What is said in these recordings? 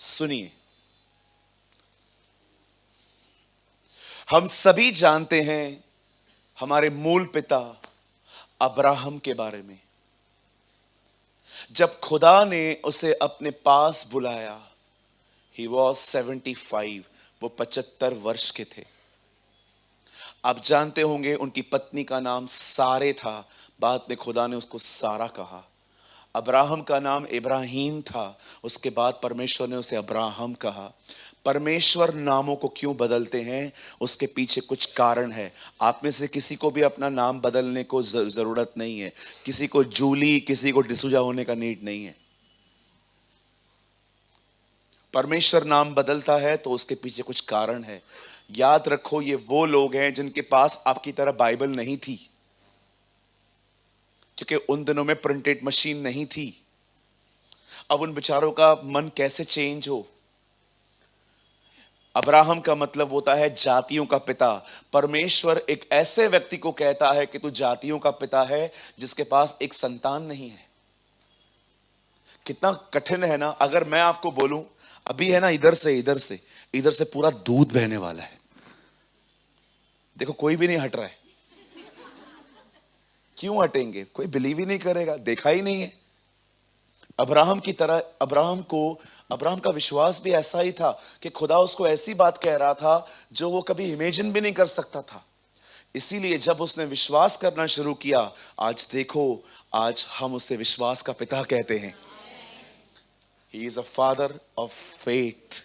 सुनिए, हम सभी जानते हैं हमारे मूल पिता अब्राहम के बारे में। जब खुदा ने उसे अपने पास बुलाया, ही वॉज 75, वो 75 वर्ष के थे। आप जानते होंगे उनकी पत्नी का नाम सारे था, बाद में खुदा ने उसको सारा कहा। अब्राहम का नाम इब्राहिम था, उसके बाद परमेश्वर ने उसे अब्राहम कहा। परमेश्वर नामों को क्यों बदलते हैं, उसके पीछे कुछ कारण है। आप में से किसी को भी अपना नाम बदलने को जरूरत नहीं है। किसी को जूली, किसी को डिसूजा होने का नीड नहीं है। परमेश्वर नाम बदलता है तो उसके पीछे कुछ कारण है। याद रखो, ये वो लोग हैं जिनके पास आपकी तरह बाइबल नहीं थी, क्योंकि उन दिनों में प्रिंटेड मशीन नहीं थी। अब उन बेचारों का मन कैसे चेंज हो। अब्राहम का मतलब होता है जातियों का पिता। परमेश्वर एक ऐसे व्यक्ति को कहता है कि तू जातियों का पिता है जिसके पास एक संतान नहीं है। कितना कठिन है ना। अगर मैं आपको बोलूं, अभी है ना, इधर से पूरा दूध बहने वाला है, देखो कोई भी नहीं हट रहा है। क्यों हटेंगे? कोई बिलीव ही नहीं करेगा, देखा ही नहीं है। अब्राहम की तरह अब्राहम का विश्वास भी ऐसा ही था कि खुदा उसको ऐसी बात कह रहा था जो वो कभी इमेजिन भी नहीं कर सकता था। इसीलिए जब उसने विश्वास करना शुरू किया, आज देखो, आज हम उसे विश्वास का पिता कहते हैं। He is a father of faith।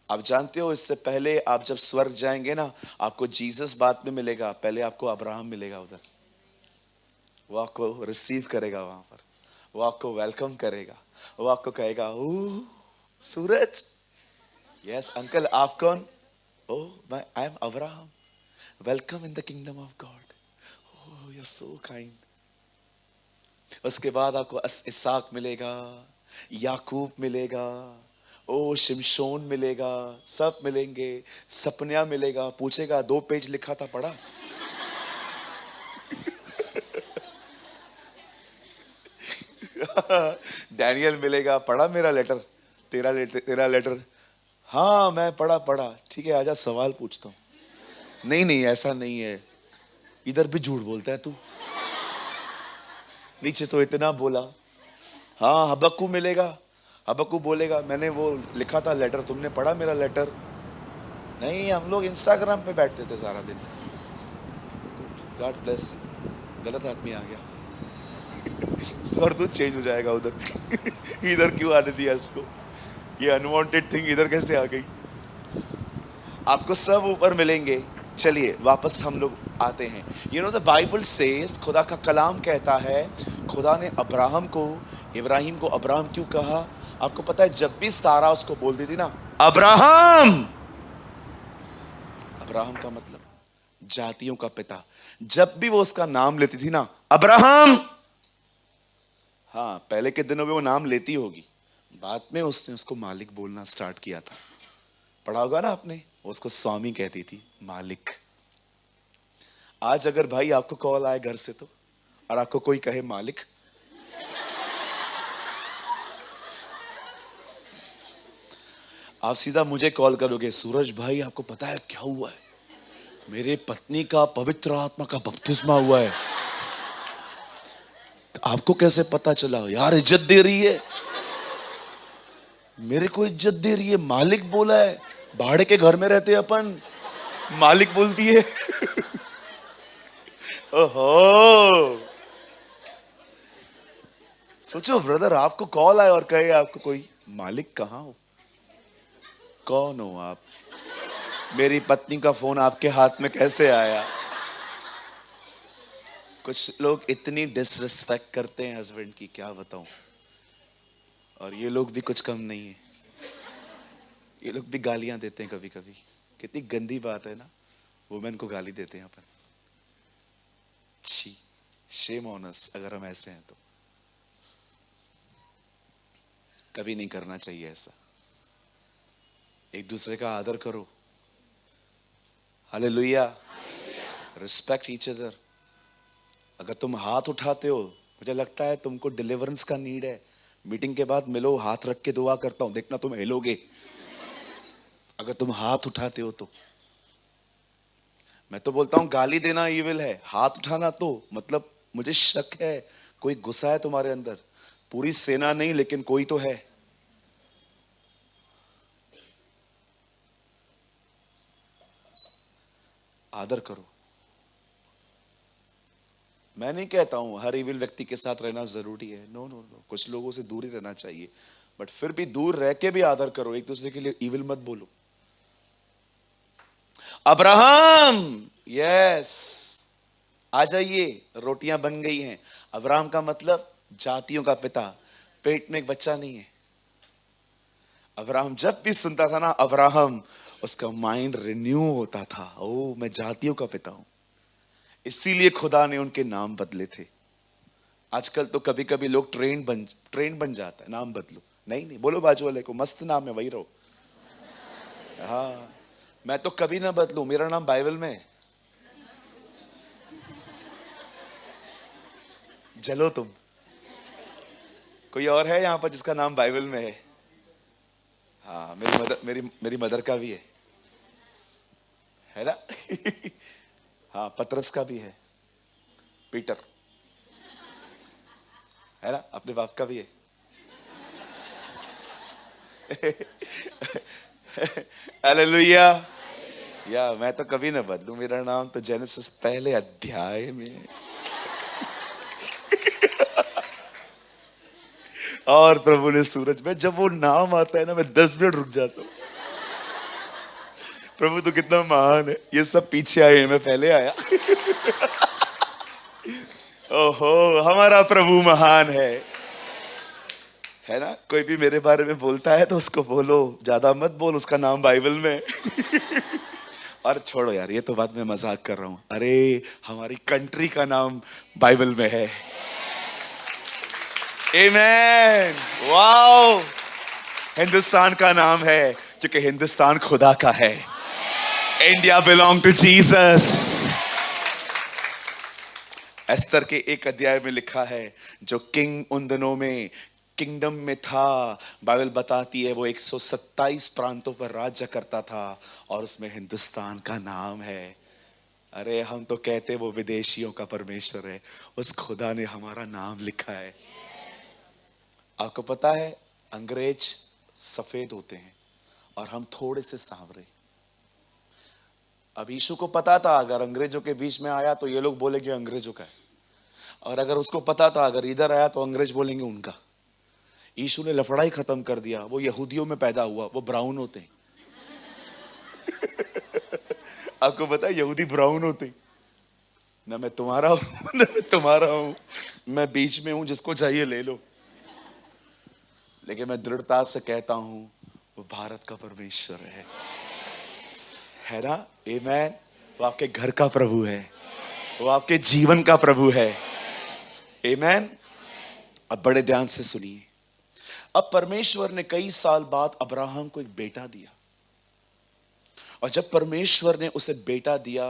आप जानते हो, इससे पहले आप जब स्वर्ग जाएंगे ना, आपको जीसस बाद में मिलेगा, पहले आपको अब्राहम मिलेगा उधर। वो आपको रिसीव करेगा वहां पर, वो आपको वेलकम करेगा, वो आपको कहेगा, ओ सूरज, यस अंकल, आप कौन? Oh I am Abraham, welcome in the kingdom of God. Oh, you are so kind. उसके बाद आपको इसहाक मिलेगा, याकूब मिलेगा, ओ शिमशोन मिलेगा, सब मिलेंगे। सपन्या मिलेगा, पूछेगा 2 पेज लिखा था, पढ़ा? डैनियल मिलेगा, पढ़ा मेरा लेटर, तेरा लेटर? हाँ मैं पढ़ा। ठीक है, आजा सवाल पूछता हूं। नहीं ऐसा नहीं है, इधर भी झूठ बोलता है तू, नीचे तो इतना बोला। हाँ हबक्कू मिलेगा, हबक्कू बोलेगा, मैंने वो लिखा था लेटर, तुमने पढ़ा मेरा लेटर? नहीं, हम लोग इंस्टाग्राम पे बैठते थे सारा दिन। God bless. गलत आदमी आ गया, सर तो चेंज हो जाएगा उधर। इधर क्यों आने दिया इसको? ये अनवांटेड थिंग इधर कैसे आ गई? आपको सब ऊपर मिलेंगे। चलिए वापस हम लोग आते हैं। You know the Bible says, खुदा का कलाम कहता है, खुदा ने इब्राहिम को अब्राहम क्यों कहा? आपको पता है, जब भी सारा उसको बोलती थी ना अब्राहम, अब्राहम का मतलब जातियों का पिता, जब भी वो उसका नाम लेती थी ना अब्राहम, हाँ पहले के दिनों में वो नाम लेती होगी, बाद में उसने उसको मालिक बोलना स्टार्ट किया था। पढ़ा होगा ना आपने, उसको स्वामी कहती थी, मालिक। आज अगर भाई आपको कॉल आए घर से तो, और आपको कोई कहे मालिक, आप सीधा मुझे कॉल करोगे, सूरज भाई आपको पता है क्या हुआ है? मेरे पत्नी का पवित्र आत्मा का बपतिस्मा हुआ है। तो आपको कैसे पता चला? यार इज्जत दे रही है, मेरे को इज्जत दे रही है, मालिक बोला है। भाड़े के घर में रहते अपन, मालिक बोलती है। ओहो, सोचो ब्रदर, आपको कॉल आए और कहे आपको कोई, मालिक कहाँ हो, कौन हो आप, मेरी पत्नी का फोन आपके हाथ में कैसे आया? कुछ लोग इतनी डिसरिस्पेक्ट करते हैं हस्बैंड की, क्या बताऊं। और ये लोग भी कुछ कम नहीं है, ये लोग भी गालियां देते हैं कभी कभी। कितनी गंदी बात है ना, वुमेन को गाली देते हैं अपन। छी, शेम ऑन अस अगर हम ऐसे हैं तो। कभी नहीं करना चाहिए ऐसा। एक दूसरे का आदर करो। हालेलुया। Respect each other. अगर तुम हाथ उठाते हो, मुझे लगता है तुमको डिलीवरेंस का नीड है, मीटिंग के बाद मिलो, हाथ रख के दुआ करता हूं, देखना तुम हिलोगे अगर तुम हाथ उठाते हो तो। मैं तो बोलता हूं गाली देना ईविल है, हाथ उठाना तो मतलब मुझे शक है कोई गुस्सा है तुम्हारे अंदर। पूरी सेना नहीं लेकिन कोई तो है। आदर करो। मैं नहीं कहता हूं हर इविल व्यक्ति के साथ रहना जरूरी है, नो नो नो, कुछ लोगों से दूर ही रहना चाहिए, बट फिर भी दूर रह के भी आदर करो, एक दूसरे के लिए इविल मत बोलो। अब्राहम, यस, आ जाइए, रोटियां बन गई हैं। अब्राहम का मतलब जातियों का पिता, पेट में एक बच्चा नहीं है। अब्राहम जब भी सुनता था ना अब्राहम, उसका माइंड रिन्यू होता था, ओ मैं जातियों का पिता हूं। इसीलिए खुदा ने उनके नाम बदले थे। आजकल तो कभी कभी लोग ट्रेंड बन जाता है, नाम बदलो। नहीं नहीं, बोलो बाजू वाले को मस्त नाम है, वही रहो। हाँ, मैं तो कभी ना बदलू, मेरा नाम बाइबल में है। जलो तुम। कोई और है यहां पर जिसका नाम बाइबल में है? हाँ, मेरी मदर का भी है ना? हाँ, पतरस का भी है, पीटर, है ना? अपने बाप का भी है। हालेलुया। या मैं तो कभी ना बदलू, मेरा नाम तो जेनेसिस पहले अध्याय में है। और प्रभु ने सूरज में, जब वो नाम आता है ना, मैं 10 मिनट रुक जाता हूं। प्रभु तो कितना महान है, ये सब पीछे आए, मैं पहले आया। ओहो, हमारा प्रभु महान है ना? कोई भी मेरे बारे में बोलता है तो उसको बोलो ज्यादा मत बोल, उसका नाम बाइबल में है। और छोड़ो यार, ये तो बात मैं मजाक कर रहा हूं। अरे हमारी कंट्री का नाम बाइबल में है। आमेन, वाओ। हिंदुस्तान का नाम है क्योंकि हिंदुस्तान खुदा का है। India belong to Jesus. Esther के एक अध्याय में लिखा है, जो किंग उन दिनों में किंगडम में था, बाइबल बताती है वो 127 प्रांतों पर राज्य करता था और उसमें हिंदुस्तान का नाम है। अरे हम तो कहते वो विदेशियों का परमेश्वर है, उस खुदा ने हमारा नाम लिखा है। आपको पता है अंग्रेज सफेद होते हैं और हम थोड़े से सांवरे। अब यीशु को पता था अगर अंग्रेजों के बीच में आया तो ये लोग बोलेंगे अंग्रेजों का है, और अगर उसको पता था अगर इधर आया तो अंग्रेज बोलेंगे उनका। यीशु ने लफड़ाई खत्म कर दिया, वो यहूदियों में पैदा हुआ, वो ब्राउन होते हैं। आपको पता है यहूदी ब्राउन होते हैं। ना मैं तुम्हारा हूं ना मैं तुम्हारा हूं, मैं बीच में हूं, जिसको चाहिए ले लो। लेकिन मैं दृढ़ता से कहता हूं वो भारत का परमेश्वर है ना? आमेन। वो आपके घर का प्रभु है, वो आपके जीवन का प्रभु है। आमेन। अब बड़े ध्यान से सुनिए। अब परमेश्वर ने कई साल बाद अब्राहम को एक बेटा दिया, और जब परमेश्वर ने उसे बेटा दिया,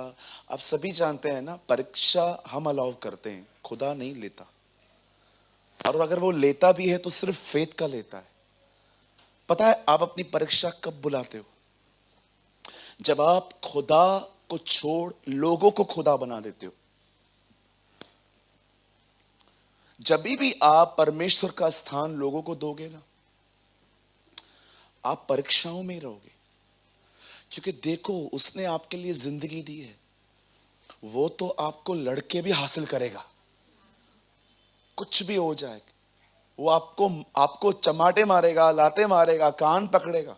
आप सभी जानते हैं ना, परीक्षा हम अलाउ करते हैं, खुदा नहीं लेता। और अगर वो लेता भी है तो सिर्फ फेथ का लेता है। पता है आप अपनी परीक्षा कब बुलाते हो? जब आप खुदा को छोड़ लोगों को खुदा बना देते हो। जब भी आप परमेश्वर का स्थान लोगों को दोगे ना, आप परीक्षाओं में ही रहोगे। क्योंकि देखो, उसने आपके लिए जिंदगी दी है, वो तो आपको लड़के भी हासिल करेगा, कुछ भी हो जाए। वो आपको चमाटे मारेगा, लाते मारेगा, कान पकड़ेगा,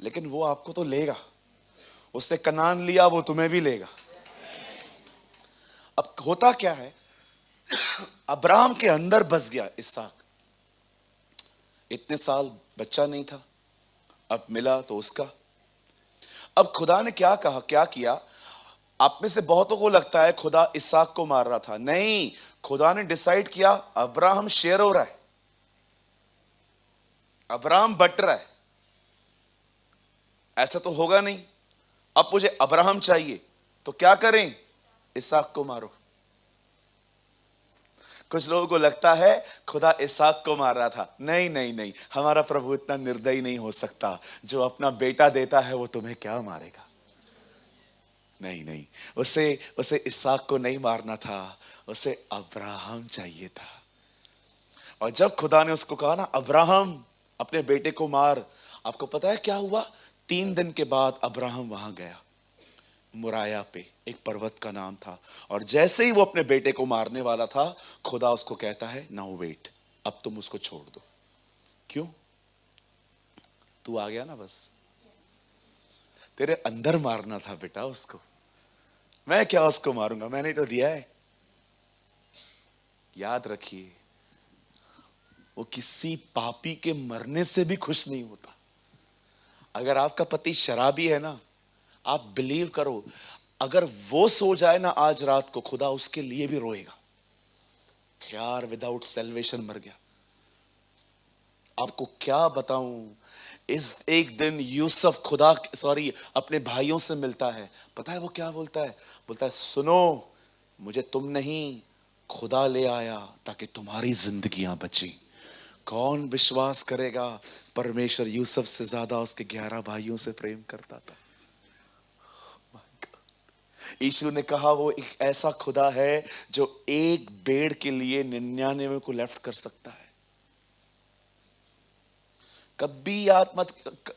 लेकिन वो आपको तो लेगा। उसने कनान लिया, वो तुम्हें भी लेगा। अब होता क्या है, अब्राहम के अंदर बस गया इसहाक। इतने साल बच्चा नहीं था, अब मिला तो उसका। अब खुदा ने क्या कहा, क्या किया? आप में से बहुतों को लगता है खुदा इसहाक को मार रहा था। नहीं, खुदा ने डिसाइड किया अब्राहम शेर हो रहा है, अब्राहम बट रहा है, ऐसा तो होगा नहीं। अब मुझे अब्राहम चाहिए, तो क्या करें? इसहाक को मारो। कुछ लोगों को लगता है खुदा इसहाक को मार रहा था। नहीं नहीं नहीं, हमारा प्रभु इतना निर्दयी नहीं हो सकता। जो अपना बेटा देता है वो तुम्हें क्या मारेगा? नहीं नहीं, उसे इसहाक को नहीं मारना था, उसे अब्राहम चाहिए था। और जब खुदा ने उसको कहा ना, अब्राहम अपने बेटे को मार, आपको पता है क्या हुआ? 3 दिन के बाद अब्राहम वहां गया, मुराया पे, एक पर्वत का नाम था। और जैसे ही वो अपने बेटे को मारने वाला था, खुदा उसको कहता है, नाउ वेट, अब तुम उसको छोड़ दो। क्यों? तू आ गया ना, बस तेरे अंदर मारना था बेटा उसको। मैं क्या उसको मारूंगा, मैंने तो दिया है। याद रखिए, वो किसी पापी के मरने से भी खुश नहीं होता। अगर आपका पति शराबी है ना, आप बिलीव करो, अगर वो सो जाए ना आज रात को, खुदा उसके लिए भी रोएगा। यार विदाउट सैल्वेशन मर गया। आपको क्या बताऊं, इस एक दिन यूसुफ अपने भाइयों से मिलता है। पता है वो क्या बोलता है? बोलता है, सुनो, मुझे तुम नहीं, खुदा ले आया ताकि तुम्हारी जिंदगियां बची। कौन विश्वास करेगा, परमेश्वर यूसुफ से ज्यादा उसके 11 भाइयों से प्रेम करता था। यीशु ने कहा वो एक ऐसा खुदा है जो एक भेड़ के लिए 99 को लेफ्ट कर सकता है। कभी याद मत,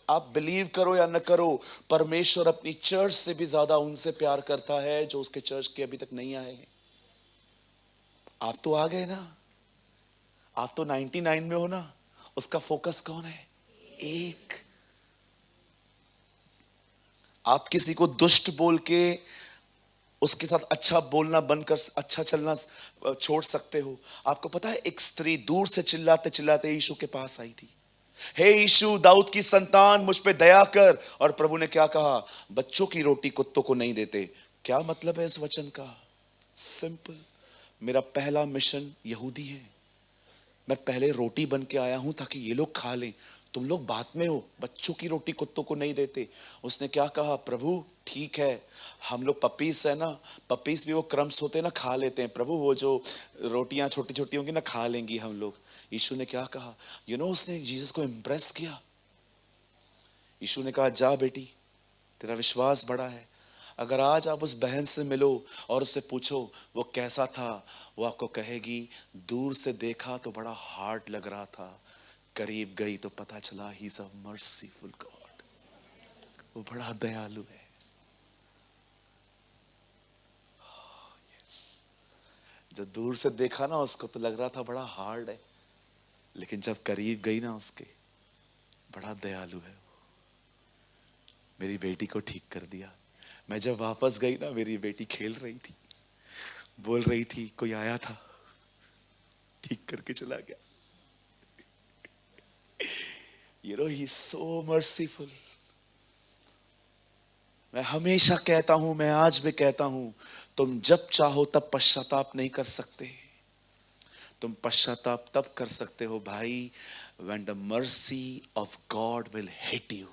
आप बिलीव करो या न करो, परमेश्वर अपनी चर्च से भी ज्यादा उनसे प्यार करता है जो उसके चर्च के अभी तक नहीं आए हैं। आप तो आ गए ना, आप तो 99 में हो ना। उसका फोकस कौन है? एक। आप किसी को दुष्ट बोल के उसके साथ अच्छा बोलना बंद कर, अच्छा चलना छोड़ सकते हो। आपको पता है, एक स्त्री दूर से चिल्लाते चिल्लाते यीशु के पास आई थी, हे यीशु, दाऊद की संतान, मुझ पे दया कर। और प्रभु ने क्या कहा? बच्चों की रोटी कुत्तों को नहीं देते। क्या मतलब है इस वचन का? सिंपल, मेरा पहला मिशन यहूदी है। मैं पहले रोटी बन के आया हूं ताकि ये लोग खा लें। तुम लोग बाद में हो, बच्चों की रोटी कुत्तों को नहीं देते। उसने क्या कहा? प्रभु ठीक है, हम लोग पपीस है ना, पपीस भी वो क्रम्स होते हैं ना, खा लेते हैं। प्रभु वो जो रोटियां छोटी छोटी होंगी ना, खा लेंगी हम लोग। यीशु ने क्या कहा? उसने जीसस को इम्प्रेस किया। यीशु ने कहा, जा बेटी, तेरा विश्वास बड़ा है। अगर आज आप उस बहन से मिलो और उससे पूछो वो कैसा था, वो आपको कहेगी, दूर से देखा तो बड़ा हार्ड लग रहा था, करीब गई तो पता चला he is a merciful God, वो बड़ा दयालु है। जब दूर से देखा ना उसको तो लग रहा था बड़ा हार्ड है, लेकिन जब करीब गई ना उसके, बड़ा दयालु है। मेरी बेटी को ठीक कर दिया। मैं जब वापस गई ना, मेरी बेटी खेल रही थी, बोल रही थी, कोई आया था, ठीक करके चला गया। he is so merciful। मैं हमेशा कहता हूं, मैं आज भी कहता हूं, तुम जब चाहो तब पश्चाताप नहीं कर सकते। तुम पश्चाताप तब कर सकते हो भाई, when the mercy of God will hit you।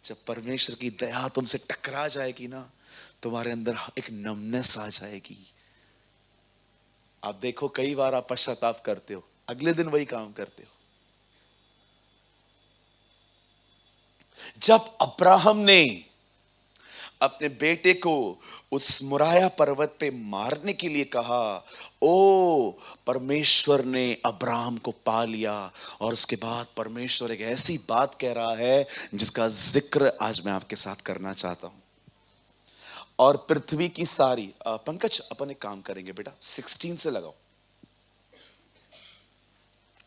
जब परमेश्वर की दया तुमसे टकरा जाएगी ना, तुम्हारे अंदर एक नमनेस आ जाएगी। आप देखो, कई बार आप पश्चाताप करते हो, अगले दिन वही काम करते हो। जब अब्राहम ने अपने बेटे को उस मुराया पर्वत पे मारने के लिए कहा, ओ परमेश्वर ने अब्राहम को पा लिया। और उसके बाद परमेश्वर एक ऐसी बात कह रहा है जिसका जिक्र आज मैं आपके साथ करना चाहता हूं। और पृथ्वी की सारी, पंकज अपन एक काम करेंगे बेटा, 16 से लगाओ।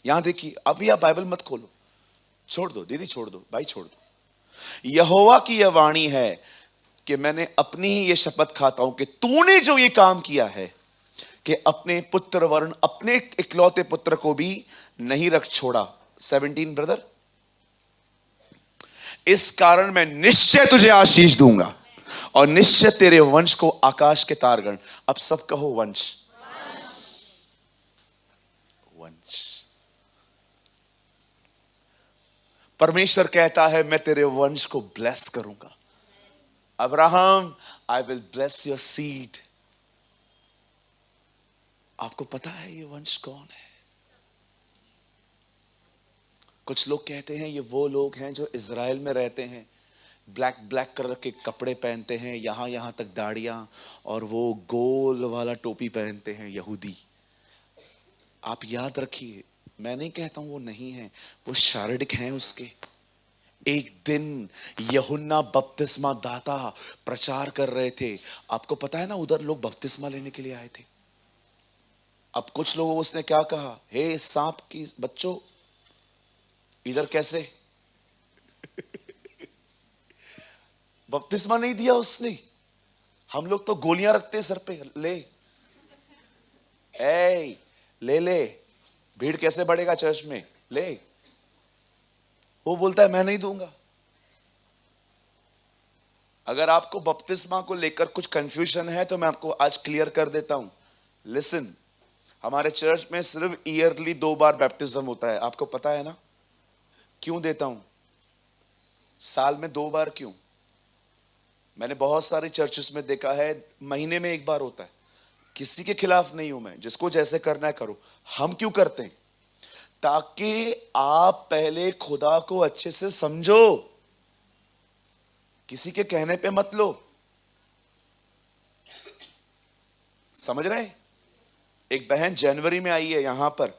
यहां देखिए, अभी आप बाइबल मत खोलो, छोड़ दो दीदी, छोड़ दो भाई, छोड़ दो। यहोवा की यह वाणी है कि मैंने अपनी ही ये शपथ खाता हूं कि तूने जो ये काम किया है कि अपने पुत्र वर्ण, अपने इकलौते पुत्र को भी नहीं रख छोड़ा। 17 ब्रदर, इस कारण मैं निश्चय तुझे आशीष दूंगा और निश्चय तेरे वंश को आकाश के तारगण। अब सब कहो वंश। वंश। परमेश्वर कहता है मैं तेरे वंश को ब्लेस करूंगा। Abraham, I will bless your seed. आपको पता है ये वंश कौन है? कुछ लोग कहते हैं ये वो लोग हैं जो इजराइल में रहते हैं, ब्लैक ब्लैक कलर के कपड़े पहनते हैं, यहां यहां तक दाढ़ियां, और वो गोल वाला टोपी पहनते हैं, यहूदी। आप याद रखिए, मैं नहीं कहता हूं वो नहीं है, वो शारीरिक हैं उसके। एक दिन यूहन्ना बपतिस्मा दाता प्रचार कर रहे थे, आपको पता है ना, उधर लोग बपतिस्मा लेने के लिए आए थे। अब कुछ लोगों को उसने क्या कहा, हे सांप की बच्चों, इधर कैसे? बपतिस्मा नहीं दिया उसने। हम लोग तो गोलियां रखते हैं सर पे, ले ले ले, भीड़ कैसे बढ़ेगा चर्च में, ले। वो बोलता है मैं नहीं दूंगा। अगर आपको बपतिस्मा को लेकर कुछ कंफ्यूजन है तो मैं आपको आज क्लियर कर देता हूं। लिसन, हमारे चर्च में सिर्फ ईयरली 2 बार बैप्टिज्म होता है, आपको पता है ना? क्यों देता हूं? साल में 2 बार क्यों? मैंने बहुत सारी चर्चेस में देखा है महीने में 1 बार होता है। किसी के खिलाफ नहीं हूं मैं, जिसको जैसे करना है करो। हम क्यों करते हैं? ताकि आप पहले खुदा को अच्छे से समझो, किसी के कहने पे मत लो। समझ रहे हैं? एक बहन जनवरी में आई है यहां पर,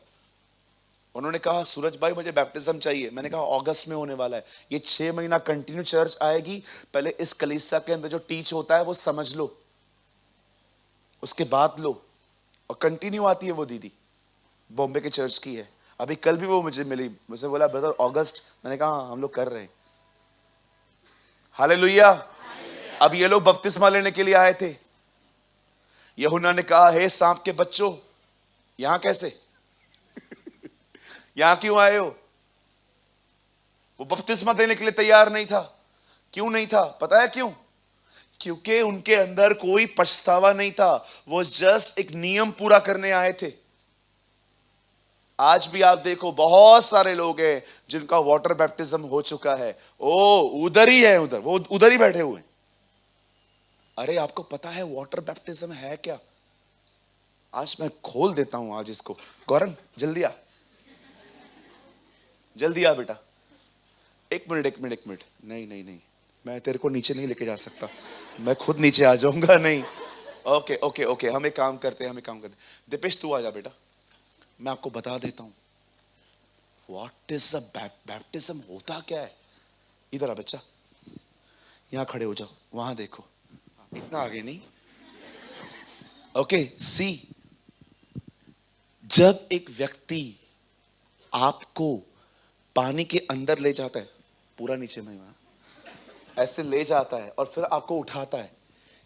उन्होंने कहा सूरज भाई मुझे बैप्टिज्म चाहिए। मैंने कहा अगस्त में होने वाला है, ये 6 महीना कंटिन्यू चर्च आएगी, पहले इस कलीसिया के अंदर जो टीच होता है वो समझ लो, उसके बाद लो। और कंटिन्यू आती है वो दीदी, बॉम्बे के चर्च की है। अभी कल भी वो मुझे मिली, मुझे बोला ब्रदर अगस्त। मैंने कहा हाँ, हम लोग कर रहे हैं। हालेलुया। अब ये लोग बपतिस्मा लेने के लिए आए थे। यूहन्ना ने कहा हे सांप के बच्चों, यहां कैसे? यहां क्यों आए हो? वो बपतिस्मा देने के लिए तैयार नहीं था। क्यों नहीं था? पता है क्यों? क्योंकि उनके अंदर कोई पछतावा नहीं था, वो जस्ट एक नियम पूरा करने आए थे। आज भी आप देखो बहुत सारे लोग हैं जिनका वाटर बैप्टिज्म हो चुका है, ओ उधर ही है, उधर वो उधर ही बैठे हुए। अरे आपको पता है वाटर बैप्टिज्म है क्या? आज मैं खोल देता हूं आज इसको। गौरन जल्दी आ, जल्दी आ बेटा। एक मिनट। नहीं नहीं नहीं, मैं तेरे को नीचे नहीं लेके जा सकता, मैं खुद नीचे आ जाऊंगा। नहीं, ओके, हम एक काम करते हैं। दीपेश तू आ जा बेटा, मैं आपको बता देता हूं व्हाट इज अ बैप्टिज्म, होता क्या है। इधर आ बच्चा, यहां खड़े हो जाओ, वहां देखो, इतना आगे नहीं। ओके सी, जब एक व्यक्ति आपको पानी के अंदर ले जाता है, पूरा नीचे में वहां ऐसे ले जाता है और फिर आपको उठाता है,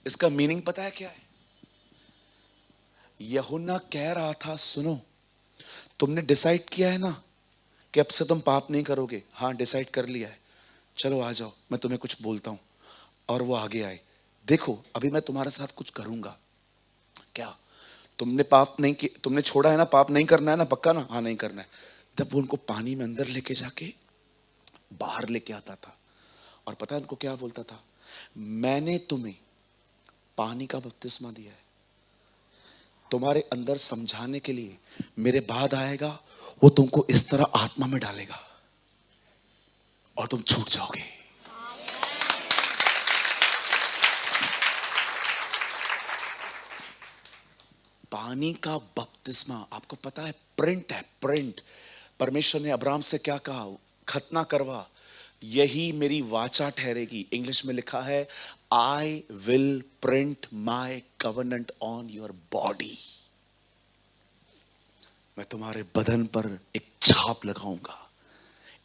इसका मीनिंग पता है क्या है? यूहन्ना कह रहा था सुनो, तुमने डिसाइड किया है ना कि अब से तुम पाप नहीं करोगे? हाँ डिसाइड कर लिया है, चलो आ जाओ, मैं तुम्हें कुछ बोलता हूं। और वो आगे आए, देखो अभी मैं तुम्हारे साथ कुछ करूंगा। क्या? तुमने पाप नहीं किया, तुमने छोड़ा है ना, पाप नहीं करना है ना, पक्का ना? हाँ नहीं करना है। तब वो उनको पानी में अंदर लेके जाके बाहर लेके आता था, और पता है उनको क्या बोलता था? मैंने तुम्हें पानी का बपतिस्मा दिया है, तुम्हारे अंदर समझाने के लिए मेरे बाद आएगा, वो तुमको इस तरह आत्मा में डालेगा और तुम छूट जाओगे। पानी का बपतिस्मा आपको पता है प्रिंट है, प्रिंट। परमेश्वर ने अब्राहम से क्या कहा? खतना करवा, यही मेरी वाचा ठहरेगी। इंग्लिश में लिखा है I will print my covenant on your body, मैं तुम्हारे बदन पर एक छाप लगाऊंगा।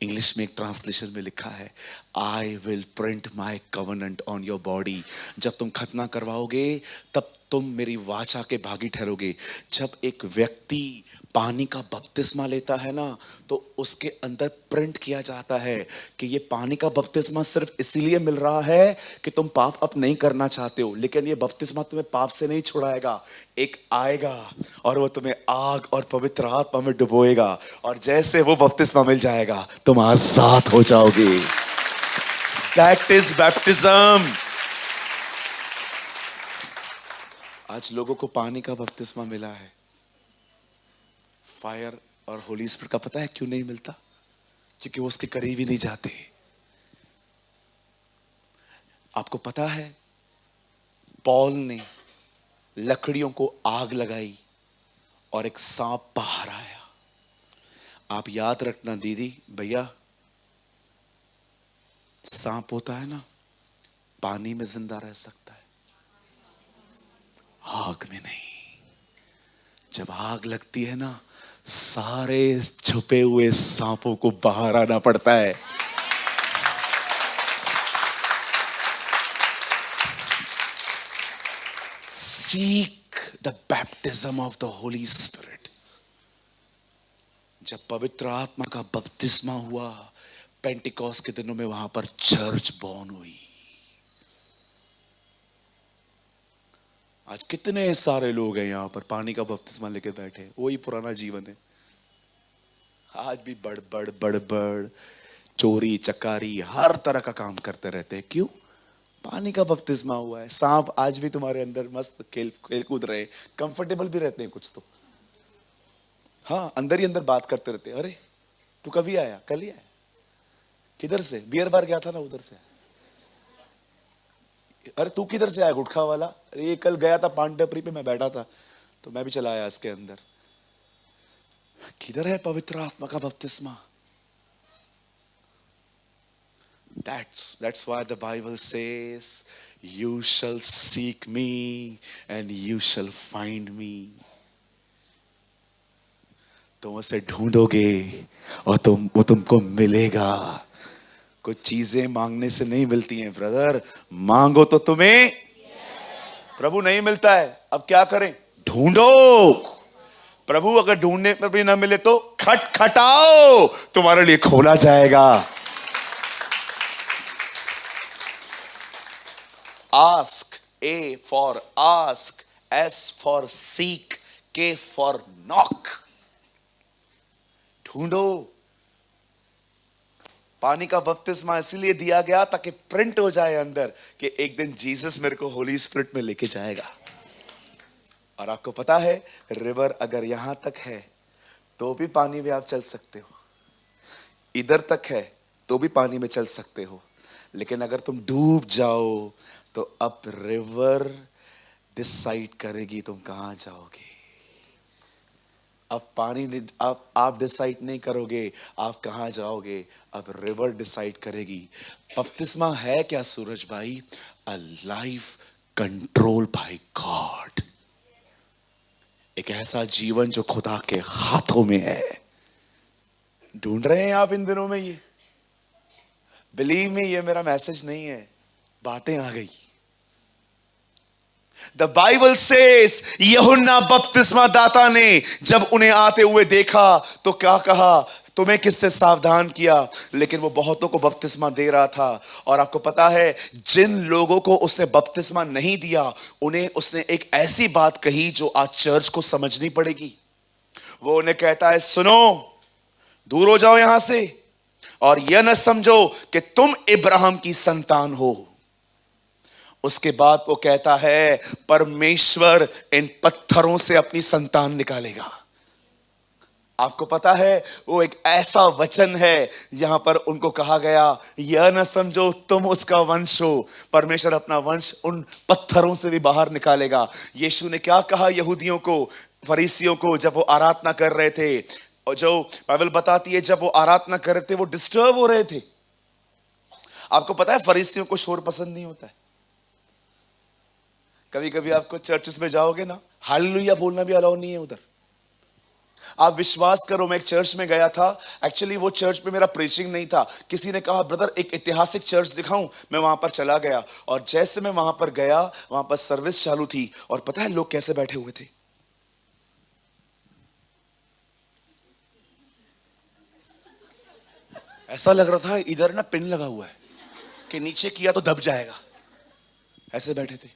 इंग्लिश में एक ट्रांसलेशन में लिखा है I will print my covenant on your body. जब तुम खतना करवाओगे तब तुम मेरी वाचा के भागी ठहरोगे। जब एक व्यक्ति पानी का बपतिस्मा लेता है ना, तो उसके अंदर प्रिंट किया जाता है कि ये पानी का बपतिस्मा सिर्फ इसीलिए मिल रहा है कि तुम पाप अब नहीं करना चाहते हो, लेकिन ये बपतिस्मा तुम्हें पाप से नहीं छुड़ाएगा। एक आएगा और वो तुम्हें आग और पवित्र आत्मा में डुबोएगा, और जैसे वो बपतिस्मा मिल जाएगा तुम आजाद हो जाओगे। That is baptism. आज लोगों को पानी का बपतिस्मा मिला है, फायर और होली स्पिरिट का पता है क्यों नहीं मिलता? क्योंकि वो उसके करीब ही नहीं जाते। आपको पता है पौल ने लकड़ियों को आग लगाई और एक सांप बाहर आया। आप याद रखना दीदी भैया, सांप होता है ना, पानी में जिंदा रह सकता है, आग में नहीं। जब आग लगती है ना, सारे छुपे हुए सांपों को बाहर आना पड़ता है। Seek the baptism of the Holy Spirit. जब पवित्र आत्मा का बपतिस्मा हुआ पेंटिकॉस्ट के दिनों में, वहां पर चर्च बॉर्न हुई। आज कितने सारे लोग हैं यहां पर पानी का बपतिस्मा लेके बैठे, वही पुराना जीवन है। आज भी बड़ चोरी चकारी हर तरह का काम करते रहते हैं। क्यों? पानी का बपतिस्मा हुआ है। सांप आज भी तुम्हारे अंदर मस्त खेल कूद रहे, कंफर्टेबल भी रहते हैं कुछ तो। हाँ, अंदर ही अंदर बात करते रहते हैं। अरे तू कभी आया? कल ही आया। किधर से? बियर बार गया था ना, उधर से। अरे तू किधर से आया? गुटखा वाला? अरे कल गया था पान टपरी पे, मैं बैठा था तो मैं भी चला आया इसके अंदर। किधर है पवित्र आत्मा का बपतिस्मा? That's why the Bible says, you shall seek me and you shall find me. तुम उसे ढूंढोगे और वो तुमको मिलेगा। कुछ चीजें मांगने से नहीं मिलती हैं ब्रदर, मांगो तो तुम्हें प्रभु नहीं मिलता है। अब क्या करें? ढूंढो। प्रभु अगर ढूंढने पर भी ना मिले तो खटखटाओ, तुम्हारे लिए खोला जाएगा। Ask, A for ask, S for seek, K for knock. ढूंढो। पानी का बपतिस्मा इसलिए दिया गया ताकि प्रिंट हो जाए अंदर कि एक दिन जीसस मेरे को होली स्पिरिट में लेके जाएगा। और आपको पता है रिवर अगर यहां तक है तो भी पानी में आप चल सकते हो, इधर तक है तो भी पानी में चल सकते हो। लेकिन अगर तुम डूब जाओ तो अब रिवर डिसाइड करेगी तुम कहां जाओगे। अब पानी आप डिसाइड नहीं करोगे आप कहां जाओगे, अब रिवर डिसाइड करेगी। बपतिस्मा है क्या सूरज भाई? A life control by God. एक ऐसा जीवन जो खुदा के हाथों में है। ढूंढ रहे हैं आप इन दिनों में? ये बिलीव में, ये मेरा मैसेज नहीं है, बातें आ गई। द बाइबल सेज यूहन्ना बपतिस्मा दाता ने जब उन्हें आते हुए देखा तो क्या कहा? तुम्हें किससे सावधान किया? लेकिन वो बहुतों को बपतिस्मा दे रहा था। और आपको पता है जिन लोगों को उसने बपतिस्मा नहीं दिया उन्हें उसने एक ऐसी बात कही जो आज चर्च को समझनी पड़ेगी। वो उन्हें कहता है, सुनो, दूर हो जाओ यहां से और यह न समझो कि तुम इब्राहिम की संतान हो। उसके बाद वो कहता है, परमेश्वर इन पत्थरों से अपनी संतान निकालेगा। आपको पता है वो एक ऐसा वचन है यहां पर उनको कहा गया, यह न समझो तुम उसका वंश हो, परमेश्वर अपना वंश उन पत्थरों से भी बाहर निकालेगा। यीशु ने क्या कहा यहूदियों को, फरीसियों को, जब वो आराधना कर रहे थे? और जो बाइबल बताती है जब वो आराधना कर रहे थे वो डिस्टर्ब हो रहे थे। आपको पता है फरीसियों को शोर पसंद नहीं होता है। कभी कभी आपको चर्चेस में जाओगे ना, हालेलुया बोलना भी अलाउ नहीं है उधर। आप विश्वास करो, मैं एक चर्च में गया था। एक्चुअली वो चर्च में मेरा प्रीचिंग नहीं था। किसी ने कहा ब्रदर एक ऐतिहासिक चर्च दिखाऊं, मैं वहां पर चला गया। और जैसे मैं वहां पर गया, वहां पर सर्विस चालू थी और पता है लोग कैसे बैठे हुए थे? ऐसा लग रहा था इधर ना पिन लगा हुआ है कि नीचे किया तो दब जाएगा, ऐसे बैठे थे।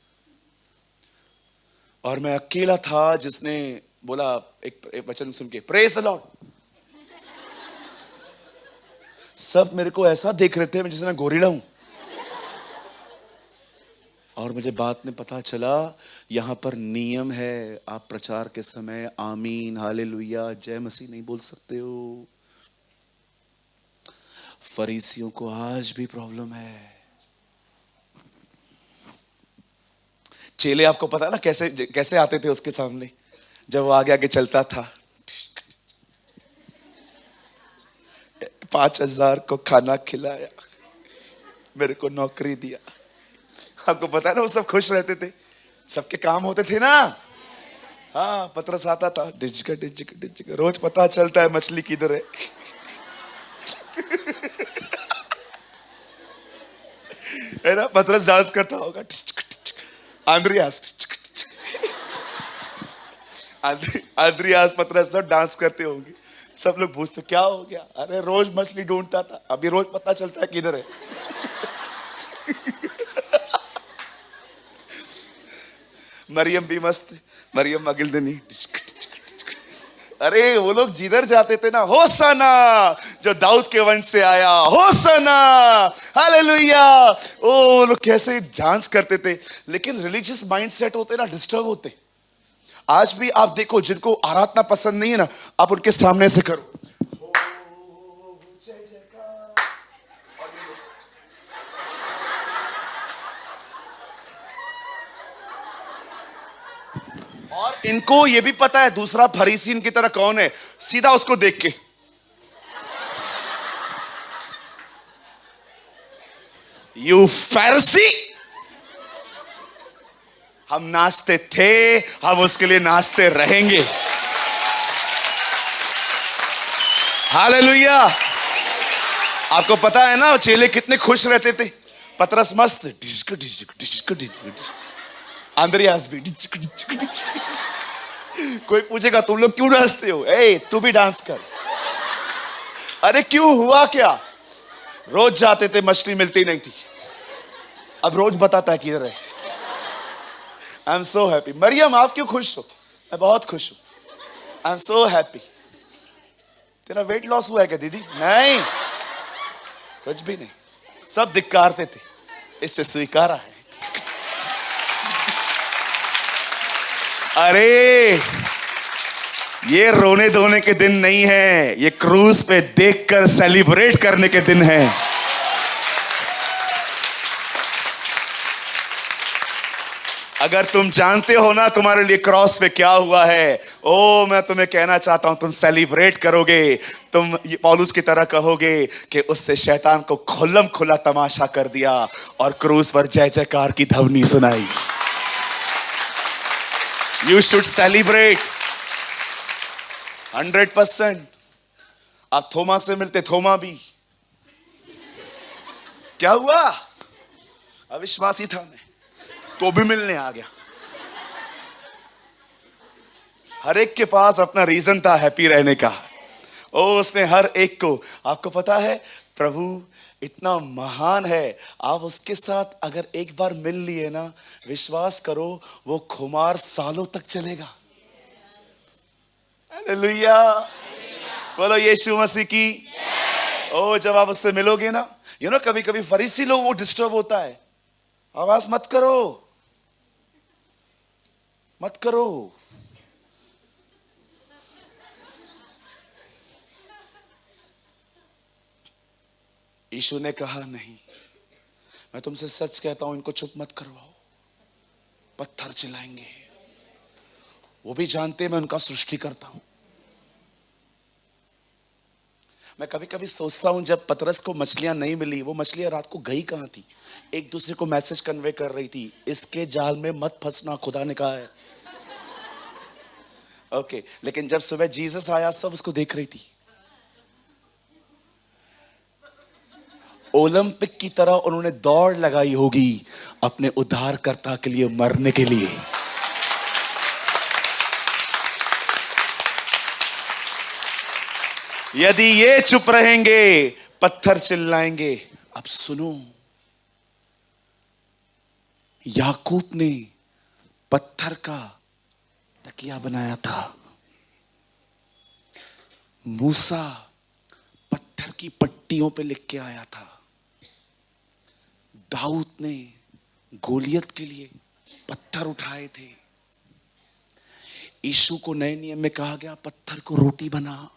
और मैं अकेला था जिसने बोला एक वचन सुन के, प्रेज द लॉर्ड। सब मेरे को ऐसा देख रहे थे जैसे मैं गोरिल्ला हूं। और मुझे बात में पता चला यहां पर नियम है, आप प्रचार के समय आमीन, हालेलुया, जय मसीह नहीं बोल सकते हो। फरीसियों को आज भी प्रॉब्लम है। चेले आपको पता है ना कैसे कैसे आते थे उसके सामने, जब वो आगे आगे चलता था। 5,000 को खाना खिलाया, मेरे को नौकरी दिया। आपको पता है ना वो सब खुश रहते थे, सबके काम होते थे ना। हाँ, पतरस आता था, डिजका डिजका डिजका, रोज पता चलता है मछली किधर है। है ना, पतरस डांस करता होगा, आंद्रियास पतरस सब डांस करते होंगे। सब लोग पूछते क्या हो गया? अरे रोज मछली ढूंढता था, अभी रोज पता चलता है किधर है। मरियम भी मस्त, मरियम मगिलदनी। अरे वो लोग जिधर जाते थे ना, होसना जो दाऊद के वंश से आया, होसना, हालेलुया। ओ लोग कैसे डांस करते थे। लेकिन रिलीजियस माइंडसेट होते ना, डिस्टर्ब होते। आज भी आप देखो, जिनको आराधना पसंद नहीं है ना, आप उनके सामने से करो, जय जयकार। और इनको ये भी पता है दूसरा फरीसी इनकी तरह कौन है, सीधा उसको देख के यू फैरिसी। हम नाचते थे, हम उसके लिए नाचते रहेंगे। हालेलुया। आपको पता है ना चेले कितने खुश रहते थे। पतरस मस्त, डिस्क डिस्क डिस्क डिस्क, आंद्रियास भी डिस्क डिस्क डिस्क। कोई पूछेगा तुम लोग क्यों नाचते हो? ए तू भी डांस कर। अरे क्यों, हुआ क्या? रोज जाते थे, मछली मिलती नहीं थी, अब रोज बताता है किधर है। I am so happy. Mariam आप क्यों खुश हो? मैं बहुत खुश हूं, आई एम सो हैप्पी। तेरा वेट लॉस हुआ है क्या दीदी? नहीं, कुछ भी नहीं, सब धिक्कारते थे, इससे स्वीकारा है। अरे ये रोने धोने के दिन नहीं है, ये क्रूस पे देखकर सेलिब्रेट करने के दिन है। अगर तुम जानते हो ना तुम्हारे लिए क्रॉस पे क्या हुआ है, ओ मैं तुम्हें कहना चाहता हूं, तुम सेलिब्रेट करोगे। तुम पौलुस की तरह कहोगे कि उससे शैतान को खुल्लम खुला तमाशा कर दिया और क्रूस पर जय जयकार की ध्वनि सुनाई। You should celebrate 100%। आप थोमा से मिलते, थोमा भी क्या हुआ? अविश्वासी था मैं, तो भी मिलने आ गया। हर एक के पास अपना रीजन था हैप्पी रहने का। ओ उसने हर एक को, आपको पता है प्रभु इतना महान है, आप उसके साथ अगर एक बार मिल लिए ना, विश्वास करो वो खुमार सालों तक चलेगा। हालेलुया, बोलो यीशु मसीह की। ओ जब आप उससे मिलोगे ना, कभी कभी फरीसी लोग वो डिस्टर्ब होता है, आवाज मत करो, मत करो। यीशु ने कहा नहीं, मैं तुमसे सच कहता हूं, इनको चुप मत करवाओ, पत्थर चिल्लाएंगे। वो भी जानते मैं उनका सृष्टि करता हूं। मैं कभी कभी सोचता हूं, जब पतरस को मछलियां नहीं मिली, वो मछलियां रात को गई कहां थी? एक दूसरे को मैसेज कन्वे कर रही थी, इसके जाल में मत फंसना, खुदा ने कहा है। ओके, लेकिन जब सुबह जीसस आया, सब उसको देख रही थी। ओलंपिक की तरह उन्होंने दौड़ लगाई होगी अपने उद्धारकर्ता के लिए मरने के लिए। यदि ये चुप रहेंगे, पत्थर चिल्लाएंगे। अब सुनो, याकूब ने पत्थर का तकिया बनाया था, मूसा की पट्टियों पे लिख के आया था, दाऊद ने गोलियत के लिए पत्थर उठाए थे। यीशु को नए नियम में कहा गया पत्थर को रोटी बना।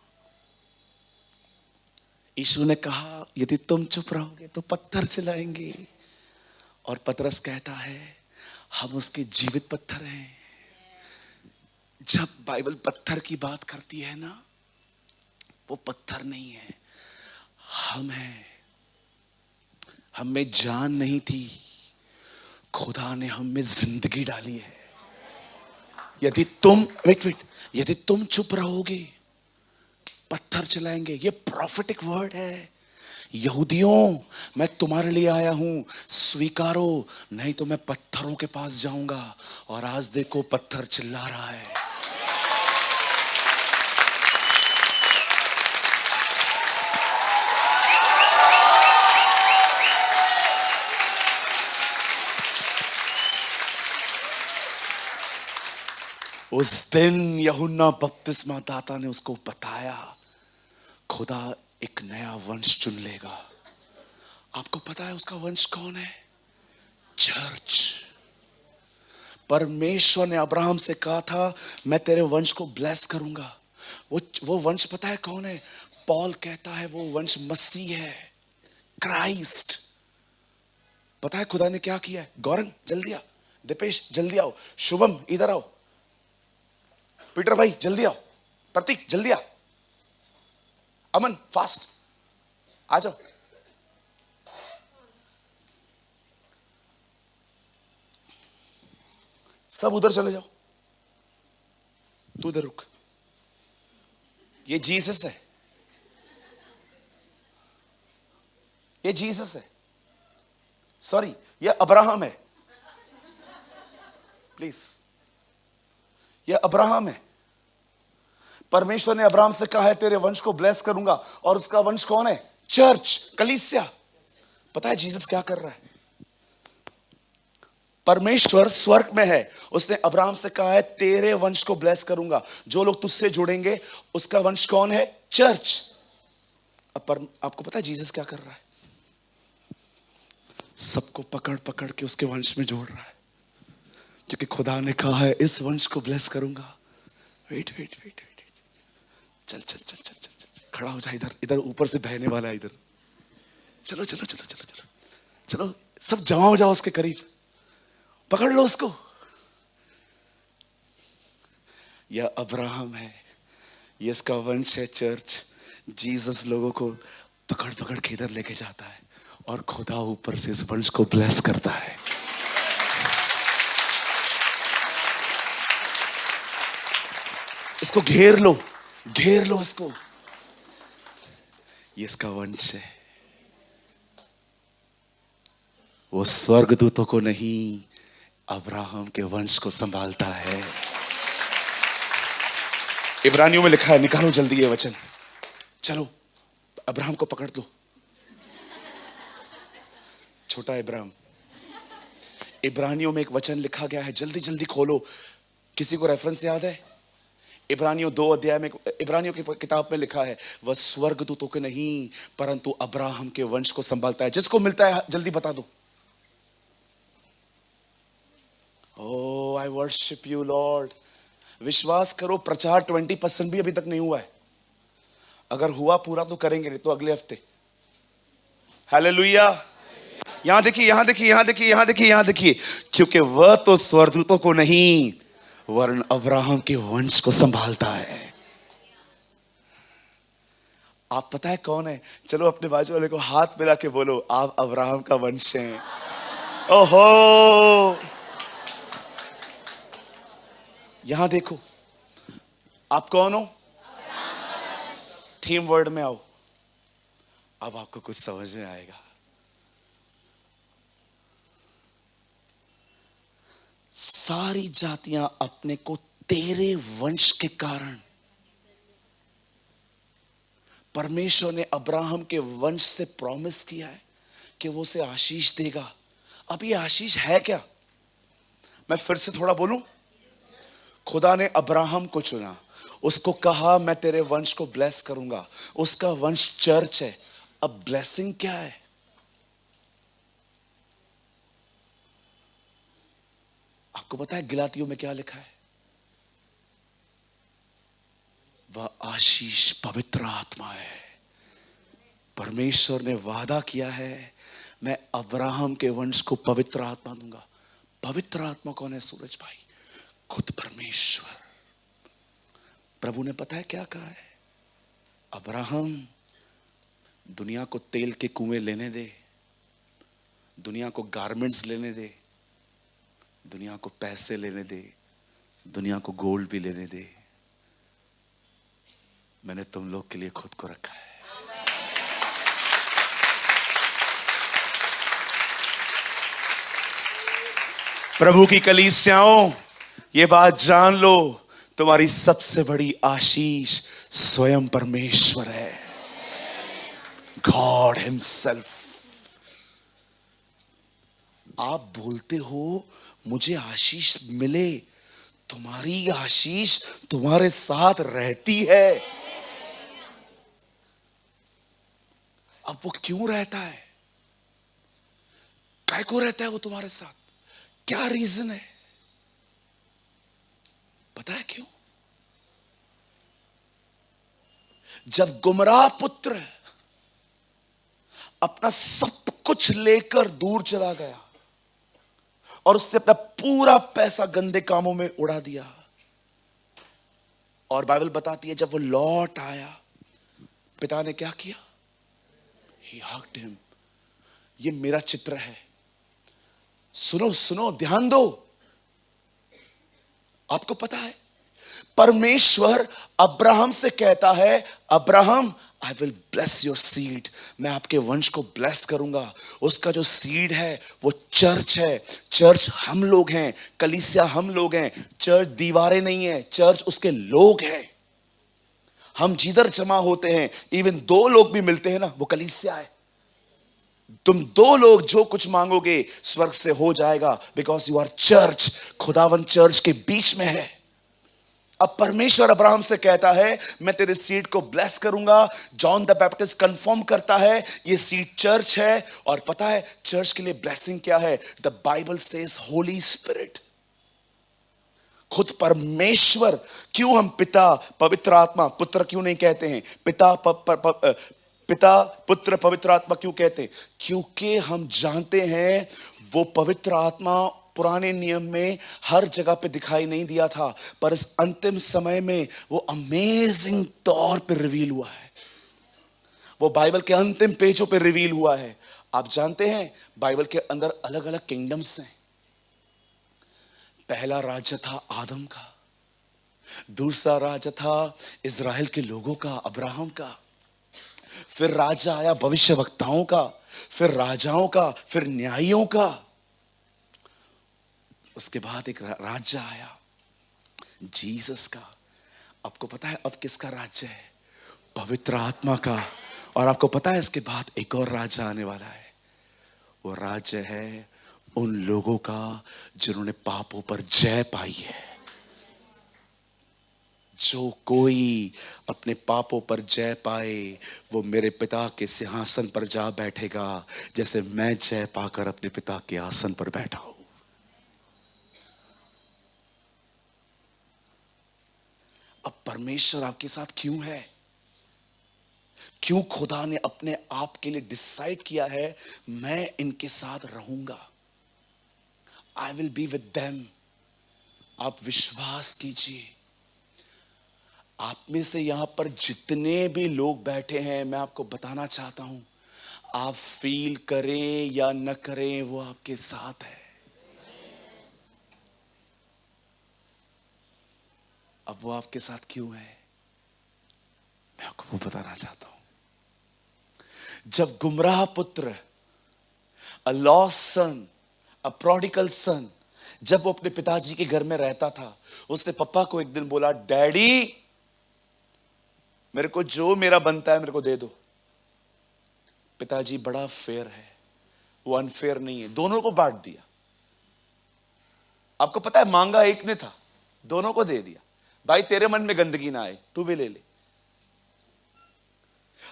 यीशु ने कहा यदि तुम चुप रहोगे तो पत्थर चलाएंगे। और पतरस कहता है हम उसके जीवित पत्थर हैं। जब बाइबल पत्थर की बात करती है ना, वो पत्थर नहीं है, हम हैं। हम में जान नहीं थी, खुदा ने हम में जिंदगी डाली है। यदि तुम यदि तुम चुप रहोगे पत्थर चलाएंगे। ये प्रॉफिटिक वर्ड है। यहूदियों, मैं तुम्हारे लिए आया हूं, स्वीकारो, नहीं तो मैं पत्थरों के पास जाऊंगा। और आज देखो पत्थर चिल्ला रहा है। उस दिन यूहन्ना बपतिस्मा दाता ने उसको बताया खुदा एक नया वंश चुन लेगा। आपको पता है उसका वंश कौन है? चर्च। परमेश्वर ने अब्राहम से कहा था मैं तेरे वंश को ब्लेस करूंगा। वो वंश पता है कौन है? पॉल कहता है वो वंश मसीह है, क्राइस्ट। पता है खुदा ने क्या किया है? गौरंग जल्दी आओ, दीपेश जल्दी आओ, शुभम इधर आओ, पीटर भाई जल्दी आओ, प्रतीक जल्दी आओ, अमन फास्ट आ जाओ। सब उधर चले जाओ, तू उधर रुक। ये जीसस है, ये जीसस है, सॉरी ये अब्राहम है। प्लीज, ये अब्राहम है। परमेश्वर ने अब्राहम से कहा है तेरे वंश को ब्लेस करूंगा। और उसका वंश कौन है? चर्च, कलीसिया। पता है जीसस क्या कर रहा है? परमेश्वर स्वर्ग में है, उसने अब्राहम से कहा है तेरे वंश को ब्लेस करूंगा। जो लोग तुझसे जुड़ेंगे उसका वंश कौन है? चर्च। अब आपको पता है जीसस क्या कर रहा है? सबको पकड़ पकड़ के उसके वंश में जोड़ रहा है, क्योंकि खुदा ने कहा है इस वंश को ब्लेस करूंगा। वेट वेट वेट वेट, चल चल चल चल चल चल, खड़ा हो जा। इधर इधर ऊपर से बहने वाला है इधर। चलो चलो चलो चलो चलो चलो, सब जमा हो जाओ उसके करीब, पकड़ लो उसको। यह अब्राहम है, ये इसका वंश है चर्च। जीसस लोगों को पकड़ पकड़ के इधर लेके जाता है और खुदा ऊपर से इस वंश को ब्लेस करता है। इसको घेर लो, घेर लो इसको। ये इसका वंश है। वो स्वर्गदूतों को नहीं, अब्राहम के वंश को संभालता है। इब्रानियों में लिखा है, निकालो जल्दी ये वचन। चलो अब्राहम को पकड़ लो, छोटा इब्राहिम। इब्रानियों में एक वचन लिखा गया है, जल्दी जल्दी खोलो। किसी को रेफरेंस याद है? इब्रानियों 2 अध्याय में, इब्रानियों की किताब में लिखा है वह स्वर्गदूतों के नहीं परंतु अब्राहम के वंश को संभालता है। जिसको मिलता है जल्दी बता दो। ओह आई वर्शिप यू लॉर्ड। विश्वास करो प्रचार 20% भी अभी तक नहीं हुआ है। अगर हुआ पूरा तो करेंगे, नहीं तो अगले हफ्ते। हालेलुया। यहां देखिए, यहां देखिए, यहां देखिए, यहां देखिए, यहां देखिए, क्योंकि वह तो स्वर्गदूतों को नहीं वरन अब्राहम के वंश को संभालता है। आप पता है कौन है? चलो अपने बाजू वाले को हाथ मिला के बोलो आप अब्राहम का वंश हैं। ओहो, यहां देखो, आप कौन हो? थीम वर्ड में आओ, अब आपको कुछ समझ में आएगा। सारी जातियां अपने को तेरे वंश के कारण, परमेश्वर ने अब्राहम के वंश से प्रॉमिस किया है कि वो उसे आशीष देगा। अब ये आशीष है क्या? मैं फिर से थोड़ा बोलूं। खुदा ने अब्राहम को चुना, उसको कहा मैं तेरे वंश को ब्लेस करूंगा। उसका वंश चर्च है। अब ब्लेसिंग क्या है? आपको पता है गलातियों में क्या लिखा है? वह आशीष पवित्र आत्मा है। परमेश्वर ने वादा किया है, मैं अब्राहम के वंश को पवित्र आत्मा दूंगा। पवित्र आत्मा कौन है सूरज भाई? खुद परमेश्वर। प्रभु ने पता है क्या कहा है? अब्राहम, दुनिया को तेल के कुएं लेने दे, दुनिया को गारमेंट्स लेने दे, दुनिया को पैसे लेने दे, दुनिया को गोल्ड भी लेने दे, मैंने तुम लोग के लिए खुद को रखा है। प्रभु की कलीसियाओं, ये बात जान लो, तुम्हारी सबसे बड़ी आशीष स्वयं परमेश्वर है, गॉड हिमसेल्फ। आप बोलते हो मुझे आशीष मिले, तुम्हारी आशीष तुम्हारे साथ रहती है। अब वो क्यों रहता है? काय को रहता है वो तुम्हारे साथ? क्या रीजन है? पता है क्यों? जब गुमराह पुत्र अपना सब कुछ लेकर दूर चला गया और उससे अपना पूरा पैसा गंदे कामों में उड़ा दिया, और बाइबल बताती है जब वो लौट आया, पिता ने क्या किया? He hugged him। ये मेरा चित्र है। सुनो सुनो, ध्यान दो। आपको पता है परमेश्वर अब्राहम से कहता है, Abraham I will bless your seed, मैं आपके वंश को ब्लेस करूंगा। उसका जो सीड है वो चर्च है। चर्च हम लोग हैं, कलीसिया हम लोग हैं। चर्च दीवारें नहीं है, चर्च उसके लोग हैं। हम जिधर जमा होते हैं, इवन दो लोग भी मिलते हैं ना, वो कलीसिया है। तुम दो लोग जो कुछ मांगोगे स्वर्ग से हो जाएगा, बिकॉज यू आर चर्च। खुदावन चर्च के बीच में है। अब परमेश्वर अब्राहम से कहता है मैं तेरे सीड को ब्लेस करूंगा। जॉन द बैप्टिस्ट कंफर्म करता है ये सीड चर्च है। और पता है चर्च के लिए ब्लेसिंग क्या है? The Bible says Holi spirit, खुद परमेश्वर। क्यों हम पिता, पवित्र आत्मा, पुत्र क्यों नहीं कहते हैं? पिता पुत्र पवित्र आत्मा क्यों कहते हैं? क्योंकि हम जानते हैं वो पवित्र आत्मा पुराने नियम में हर जगह पे दिखाई नहीं दिया था, पर इस अंतिम समय में वो अमेजिंग तौर पे रिवील हुआ है। वो बाइबल के अंतिम पेजों पे रिवील हुआ है। आप जानते हैं बाइबल के अंदर अलग अलग किंगडम्स हैं। पहला राज्य था आदम का, दूसरा राज्य था इज़राइल के लोगों का, अब्राहम का। फिर राजा आया भविष्यवक्ताओं का, फिर राजाओं का, फिर न्यायियों का। उसके बाद एक राज्य आया जीसस का। आपको पता है अब किसका राज्य है? पवित्र आत्मा का। और आपको पता है इसके बाद एक और राज्य आने वाला है। वो राज्य है उन लोगों का जिन्होंने पापों पर जय पाई है। जो कोई अपने पापों पर जय पाए वो मेरे पिता के सिंहासन पर जा बैठेगा, जैसे मैं जय पाकर अपने पिता के आसन पर बैठा हूं। अब परमेश्वर आपके साथ क्यों है? क्यों खुदा ने अपने आप के लिए डिसाइड किया है मैं इनके साथ रहूंगा? I will be with them. आप विश्वास कीजिए, आप में से यहां पर जितने भी लोग बैठे हैं, मैं आपको बताना चाहता हूं, आप फील करें या न करें वो आपके साथ है। अब वो आपके साथ क्यों है मैं आपको वो बताना चाहता हूं। जब गुमराह पुत्र, a lost sun, a prodigal सन, जब वो अपने पिताजी के घर में रहता था, उसने पापा को एक दिन बोला, डैडी मेरे को जो मेरा बनता है मेरे को दे दो। पिताजी बड़ा फेयर है, वो अनफेयर नहीं है, दोनों को बांट दिया। आपको पता है मांगा एक ने था, दोनों को दे दिया। भाई तेरे मन में गंदगी ना आए, तू भी ले ले।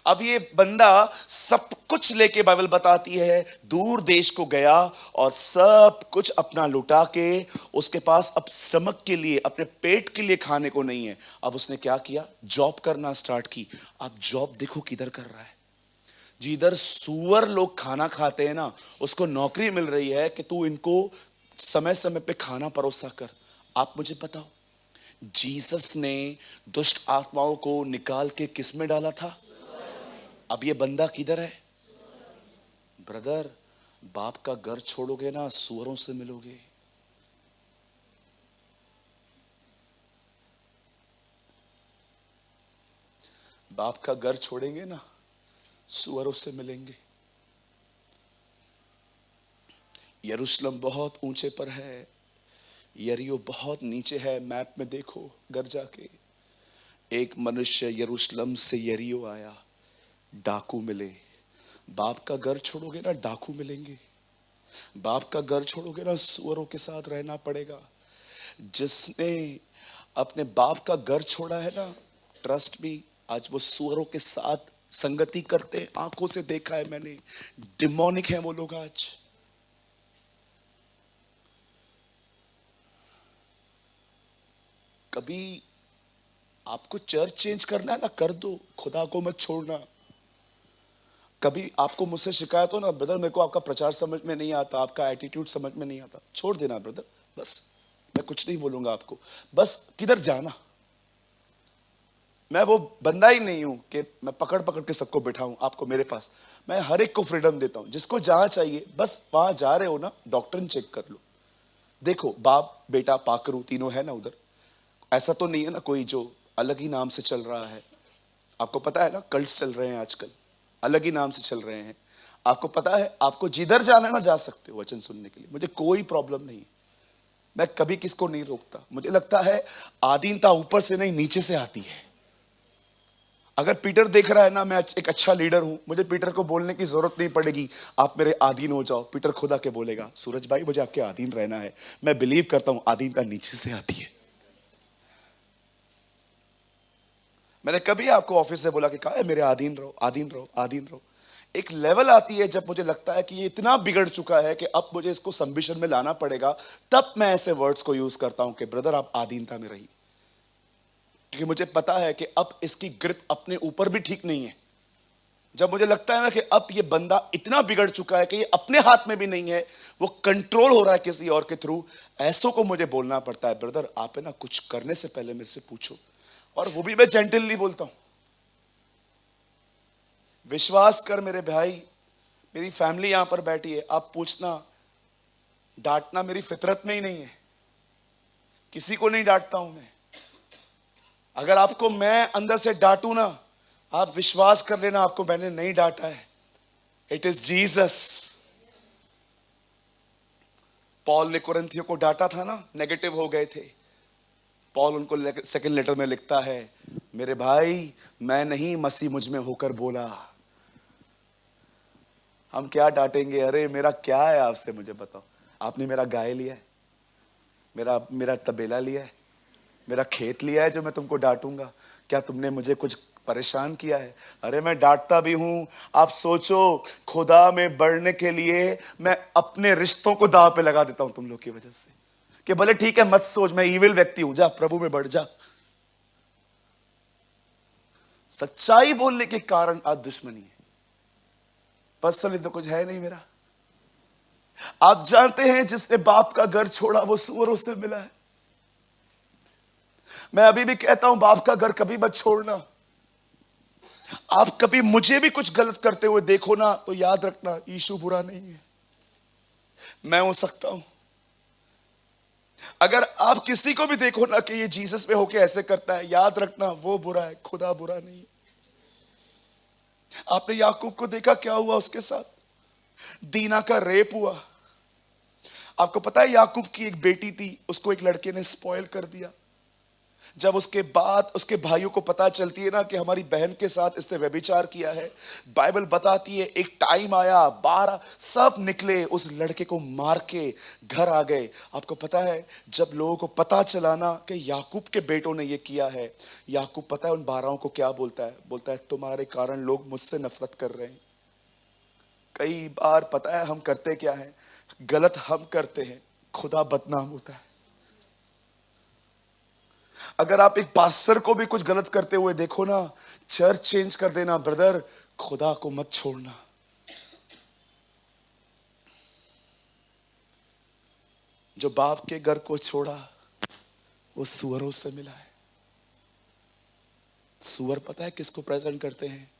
अब ये बंदा सब कुछ लेके, बाइबल बताती है, दूर देश को गया और सब कुछ अपना लुटा के, उसके पास अब स्टमक के लिए, अपने पेट के लिए खाने को नहीं है। अब उसने क्या किया? जॉब करना स्टार्ट की। अब जॉब देखो किधर कर रहा है। जिधर सुअर लोग खाना खाते हैं ना, उसको नौकरी मिल रही है कि तू इनको समय समय पे खाना परोसा कर। आप मुझे बताओ, जीसस ने दुष्ट आत्माओं को निकाल के किस में डाला था? अब ये बंदा किधर है? ब्रदर, बाप का घर छोड़ोगे ना, सुअरों से मिलोगे। बाप का घर छोड़ेंगे ना, सुअरों से मिलेंगे। यरूशलेम बहुत ऊंचे पर है, यरीहो बहुत नीचे है। मैप में देखो, घर जाके। एक मनुष्य यरूशलेम से यरीहो आया, डाकू मिले। बाप का घर छोड़ोगे ना, डाकू मिलेंगे। बाप का घर छोड़ोगे ना, सुअरों के साथ रहना पड़ेगा। जिसने अपने बाप का घर छोड़ा है ना, ट्रस्ट भी, आज वो सुअरों के साथ संगति करते हैं। आंखों से देखा है मैंने, डिमोनिक हैं वो लोग। आज कभी आपको चर्च चेंज करना है ना, कर दो, खुदा को मत छोड़ना। कभी आपको मुझसे शिकायत हो ना, ब्रदर मेरे को आपका प्रचार समझ में नहीं आता, आपका एटीट्यूड समझ में नहीं आता, छोड़ देना ब्रदर, बस। मैं कुछ नहीं बोलूंगा आपको, बस किधर जाना। मैं वो बंदा ही नहीं हूं कि मैं पकड़ पकड़ के सबको बिठाऊं आपको मेरे पास। मैं हर एक को फ्रीडम देता हूं, जिसको जहां चाहिए, बस वहां जा रहे हो ना, डॉक्ट्रिन चेक कर लो। देखो, बाप बेटा पाकरू तीनों है ना उधर। ऐसा तो नहीं है ना कोई जो अलग ही नाम से चल रहा है। आपको पता है ना, कल्ट्स चल रहे हैं आजकल, अलग ही नाम से चल रहे हैं। आपको पता है, आपको जिधर जाना है ना, जा सकते हो वचन सुनने के लिए, मुझे कोई प्रॉब्लम नहीं। मैं कभी किसको नहीं रोकता। मुझे लगता है आधीनता ऊपर से नहीं, नीचे से आती है। अगर पीटर देख रहा है ना, मैं एक अच्छा लीडर हूं, मुझे पीटर को बोलने की जरूरत नहीं पड़ेगी, आप मेरे अधीन हो जाओ। पीटर खुद आके बोलेगा, सूरज भाई मुझे आपके अधीन रहना है। मैं बिलीव करता हूं अधीनता नीचे से आती है। मैंने कभी आपको ऑफिस से बोला कि कहा है मेरे अधीन रहो, अधीन रहो, अधीन रहो। एक लेवल आती है जब मुझे लगता है कि ये इतना बिगड़ चुका है कि अब मुझे इसको संबिशन में लाना पड़ेगा, तब मैं ऐसे वर्ड्स को यूज करता हूं कि ब्रदर आप अधीनता में रहिए। क्योंकि मुझे पता है कि अब इसकी ग्रिप अपने ऊपर भी ठीक नहीं है। जब मुझे लगता है ना कि अब ये बंदा इतना बिगड़ चुका है कि ये अपने हाथ में भी नहीं है, वो कंट्रोल हो रहा है किसी और के थ्रू, ऐसों को मुझे बोलना पड़ता है, ब्रदर आप है ना कुछ करने से पहले मेरे से पूछो। और वो भी मैं जेंटली बोलता हूं। विश्वास कर मेरे भाई, मेरी फैमिली यहां पर बैठी है, आप पूछना, डांटना मेरी फितरत में ही नहीं है। किसी को नहीं डांटता हूं मैं। अगर आपको मैं अंदर से डांटू ना, आप विश्वास कर लेना आपको मैंने नहीं डांटा है। It is Jesus. पॉल ने कुरिन्थियों को डांटा था ना, नेगेटिव हो गए थे। पॉल उनको सेकंड लेटर में लिखता है, मेरे भाई मैं नहीं, मसीह मुझ में होकर बोला। हम क्या डांटेंगे? अरे मेरा क्या है आपसे, मुझे बताओ। आपने मेरा गाय लिया है, मेरा तबेला लिया है, मेरा खेत लिया है जो मैं तुमको डांटूंगा? क्या तुमने मुझे कुछ परेशान किया है? अरे मैं डांटता भी हूं। आप सोचो, खुदा में बढ़ने के लिए मैं अपने रिश्तों को दांव पे लगा देता हूं तुम लोग की वजह से, कि भले ठीक है मत सोच मैं ईविल व्यक्ति हूं, जा प्रभु में बढ़ जा। सच्चाई बोलने के कारण आज दुश्मनी है। पर्सनली तो कुछ है नहीं मेरा। आप जानते हैं जिसने बाप का घर छोड़ा वो सुअरों से मिला है। मैं अभी भी कहता हूं, बाप का घर कभी मत छोड़ना। आप कभी मुझे भी कुछ गलत करते हुए देखो ना, तो याद रखना यीशु बुरा नहीं है, मैं हो सकता हूं। अगर आप किसी को भी देखो ना कि ये जीसस पे होके ऐसे करता है, याद रखना वो बुरा है, खुदा बुरा नहीं है। आपने याकूब को देखा क्या हुआ उसके साथ? दीना का रेप हुआ। आपको पता है याकूब की एक बेटी थी, उसको एक लड़के ने स्पॉइल कर दिया। जब उसके बाद उसके भाइयों को पता चलती है ना कि हमारी बहन के साथ इसने व्यभिचार किया है, बाइबल बताती है एक टाइम आया, 12 सब निकले, उस लड़के को मार के घर आ गए। आपको पता है जब लोगों को पता चला ना कि याकूब के बेटों ने ये किया है, याकूब पता है उन 12 को क्या बोलता है? बोलता है तुम्हारे कारण लोग मुझसे नफरत कर रहे हैं। कई बार पता है हम करते क्या है? गलत हम करते हैं, खुदा बदनाम होता है। अगर आप एक पास्टर को भी कुछ गलत करते हुए देखो ना, चर्च चेंज कर देना ब्रदर, खुदा को मत छोड़ना। जो बाप के घर को छोड़ा वो सुअरों से मिला है। सुअर पता है किसको प्रेजेंट करते हैं?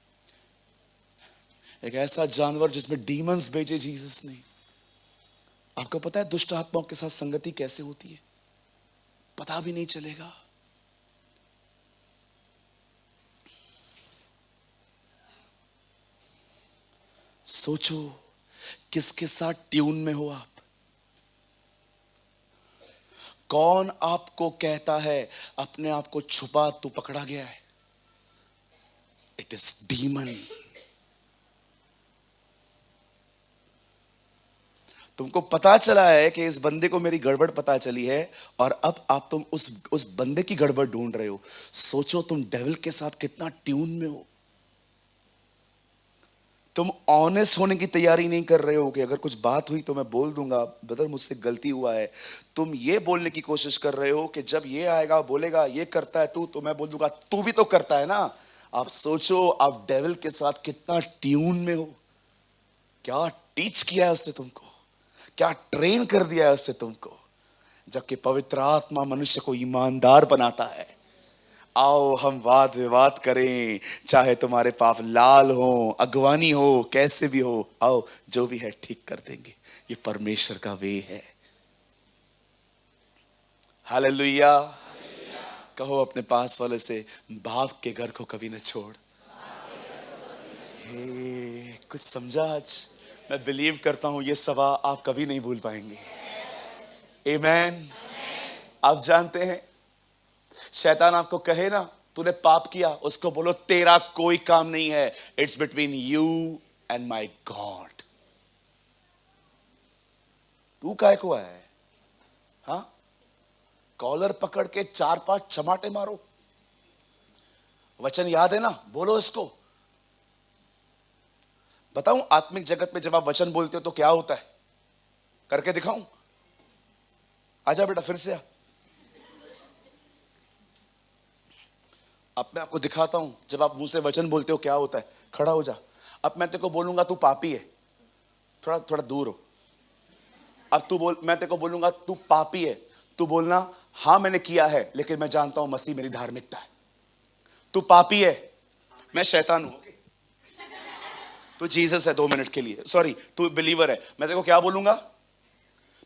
एक ऐसा जानवर जिसमें डीमंस भेजे जीसस ने। आपको पता है दुष्ट आत्माओं के साथ संगति कैसे होती है? पता भी नहीं चलेगा। सोचो किसके साथ ट्यून में हो आप? कौन आपको कहता है अपने आप को छुपा, तू पकड़ा गया है? It is demon. तुमको पता चला है कि इस बंदे को मेरी गड़बड़ पता चली है और अब आप तुम उस बंदे की गड़बड़ ढूंढ रहे हो। सोचो तुम डेविल के साथ कितना ट्यून में हो। तुम ऑनेस्ट होने की तैयारी नहीं कर रहे हो कि अगर कुछ बात हुई तो मैं बोल दूंगा ब्रदर मुझसे गलती हुआ है। तुम ये बोलने की कोशिश कर रहे हो कि जब ये आएगा बोलेगा ये करता है तू, तो मैं बोल दूंगा तू भी तो करता है ना। आप सोचो आप डेविल के साथ कितना ट्यून में हो। क्या टीच किया है उसने तुमको, क्या ट्रेन कर दिया है उससे तुमको। जबकि पवित्र आत्मा मनुष्य को ईमानदार बनाता है। आओ हम वाद विवाद करें, चाहे तुम्हारे पाप लाल हो, अगवानी हो, कैसे भी हो, आओ जो भी है ठीक कर देंगे। ये परमेश्वर का वे है। हालेलुया। कहो अपने पास वाले से, बाप के घर को कभी न छोड़। कुछ समझा आज? मैं बिलीव करता हूं ये सभा आप कभी नहीं भूल पाएंगे। आमेन। आप जानते हैं शैतान आपको कहे ना तूने पाप किया, उसको बोलो तेरा कोई काम नहीं है, it's between you and my God. तू काहे को आया है? हाँ, कॉलर पकड़ के 4-5 चमाटे मारो। वचन याद है ना, बोलो इसको। बताऊं आत्मिक जगत में जब आप वचन बोलते हो तो क्या होता है? करके दिखाऊं? आजा बेटा फिर से आ। अब मैं आपको दिखाता हूं जब आप मुंह से वचन बोलते हो क्या होता है। खड़ा हो जा। अब मैं तेरे को बोलूंगा तू पापी है, थोड़ा थोड़ा दूर हो। अब तू बोल, मैं तेरे को बोलूंगा तू पापी है, तू बोलना हां मैंने किया है लेकिन मैं जानता हूं मसीह मेरी धार्मिकता है। तू पापी है, मैं शैतान हूं, तू जीसस है 2 मिनट के लिए, सॉरी तू बिलीवर है। मैं तेरे को क्या बोलूंगा?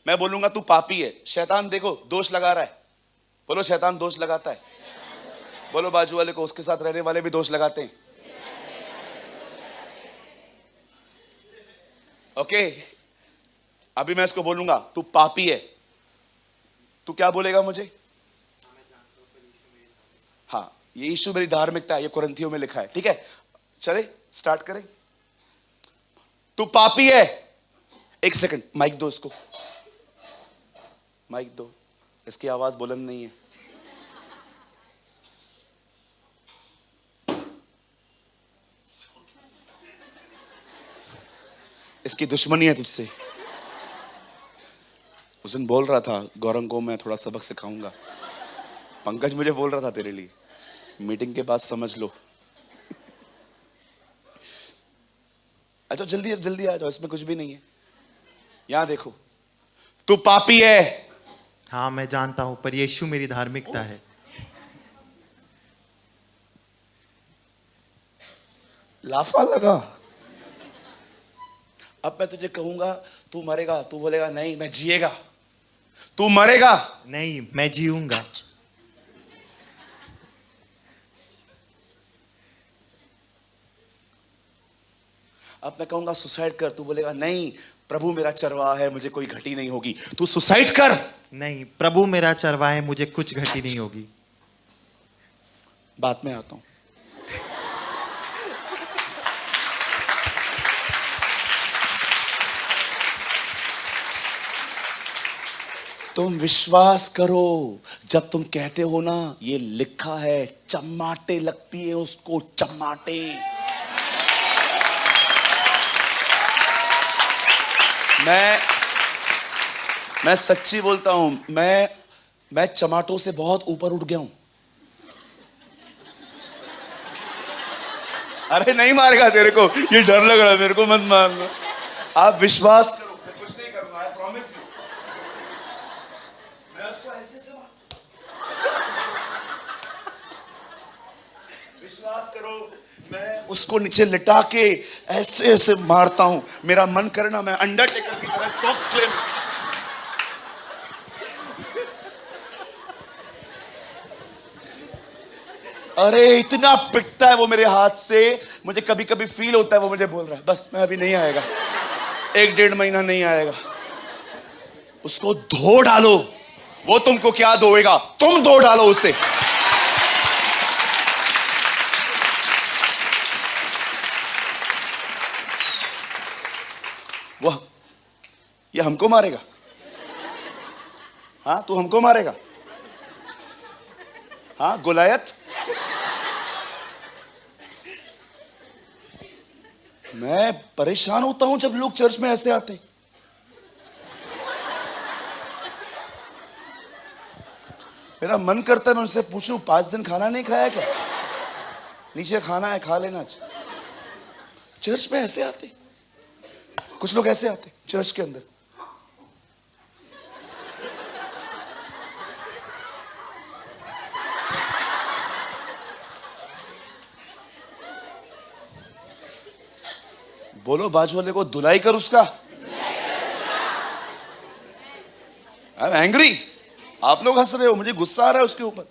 मैं बोलूंगा तू पापी है। शैतान देखो दोष लगा रहा है। बोलो शैतान दोष लगाता है। बोलो बाजू वाले को, उसके साथ रहने वाले भी दोष लगाते हैं। ओके, अभी मैं इसको बोलूंगा तू पापी है, तू क्या बोलेगा मुझे? हाँ, ये यीशु मेरी धार्मिकता है, ये कुरिन्थियों में लिखा है। ठीक है, चले स्टार्ट करें। तू पापी है। एक सेकंड माइक दो इसको, माइक दो, इसकी आवाज बुलंद नहीं है। इसकी दुश्मनी है तुझसे। उस दिन बोल रहा था गौरंग को मैं थोड़ा सबक सिखाऊंगा। पंकज मुझे बोल रहा था तेरे लिए, मीटिंग के बाद समझ लो। अच्छा जल्दी जल्दी आ जाओ, इसमें कुछ भी नहीं है। यहां देखो, तू पापी है। हाँ मैं जानता हूं, पर यीशु मेरी धार्मिकता है। लाफा लगा। अब मैं तुझे कहूंगा तू मरेगा, तू बोलेगा नहीं मैं जिएगा। तू मरेगा। नहीं मैं जीऊंगा। अब मैं कहूंगा सुसाइड कर, तू बोलेगा नहीं प्रभु मेरा चरवाहा है, मुझे कोई घटी नहीं होगी। तू सुसाइड कर। नहीं प्रभु मेरा चरवाहा है, मुझे कुछ घटी नहीं होगी। बाद में आता हूं। तुम विश्वास करो, जब तुम कहते हो ना ये लिखा है, चमाटे लगती है उसको, चमाटे। मैं सच्ची बोलता हूं, मैं चमाटों से बहुत ऊपर उठ गया हूं। अरे नहीं मारेगा तेरे को, ये डर लग रहा है मेरे को, मत मारना। आप विश्वास करो, मैं कुछ नहीं करूंगा, आई प्रॉमिस यू। मैं उसको ऐसे से विश्वास करो, मैं उसको नीचे लिटा के ऐसे ऐसे मारता हूं। मेरा मन करे ना, मैं अंडरटेकर की तरह चौक स्लैम। अरे इतना पिटता है वो मेरे हाथ से, मुझे कभी कभी फील होता है वो मुझे बोल रहा है बस मैं अभी नहीं आएगा, 1-1.5 महीना नहीं आएगा। उसको धो डालो, वो तुमको क्या धोएगा, तुम धो डालो उसे। वह ये हमको मारेगा? हाँ तू हमको मारेगा? हाँ गोलायत? मैं परेशान होता हूं जब लोग चर्च में ऐसे आते हैं। मेरा मन करता है मैं उनसे पूछूं 5 दिन खाना नहीं खाया क्या? नीचे खाना है, खा लेना। चर्च में ऐसे आते, कुछ लोग ऐसे आते चर्च के अंदर। बोलो बाजू वाले को, धुलाई कर उसका। I am angry. आप लोग हंस रहे हो, मुझे गुस्सा आ रहा है उसके ऊपर।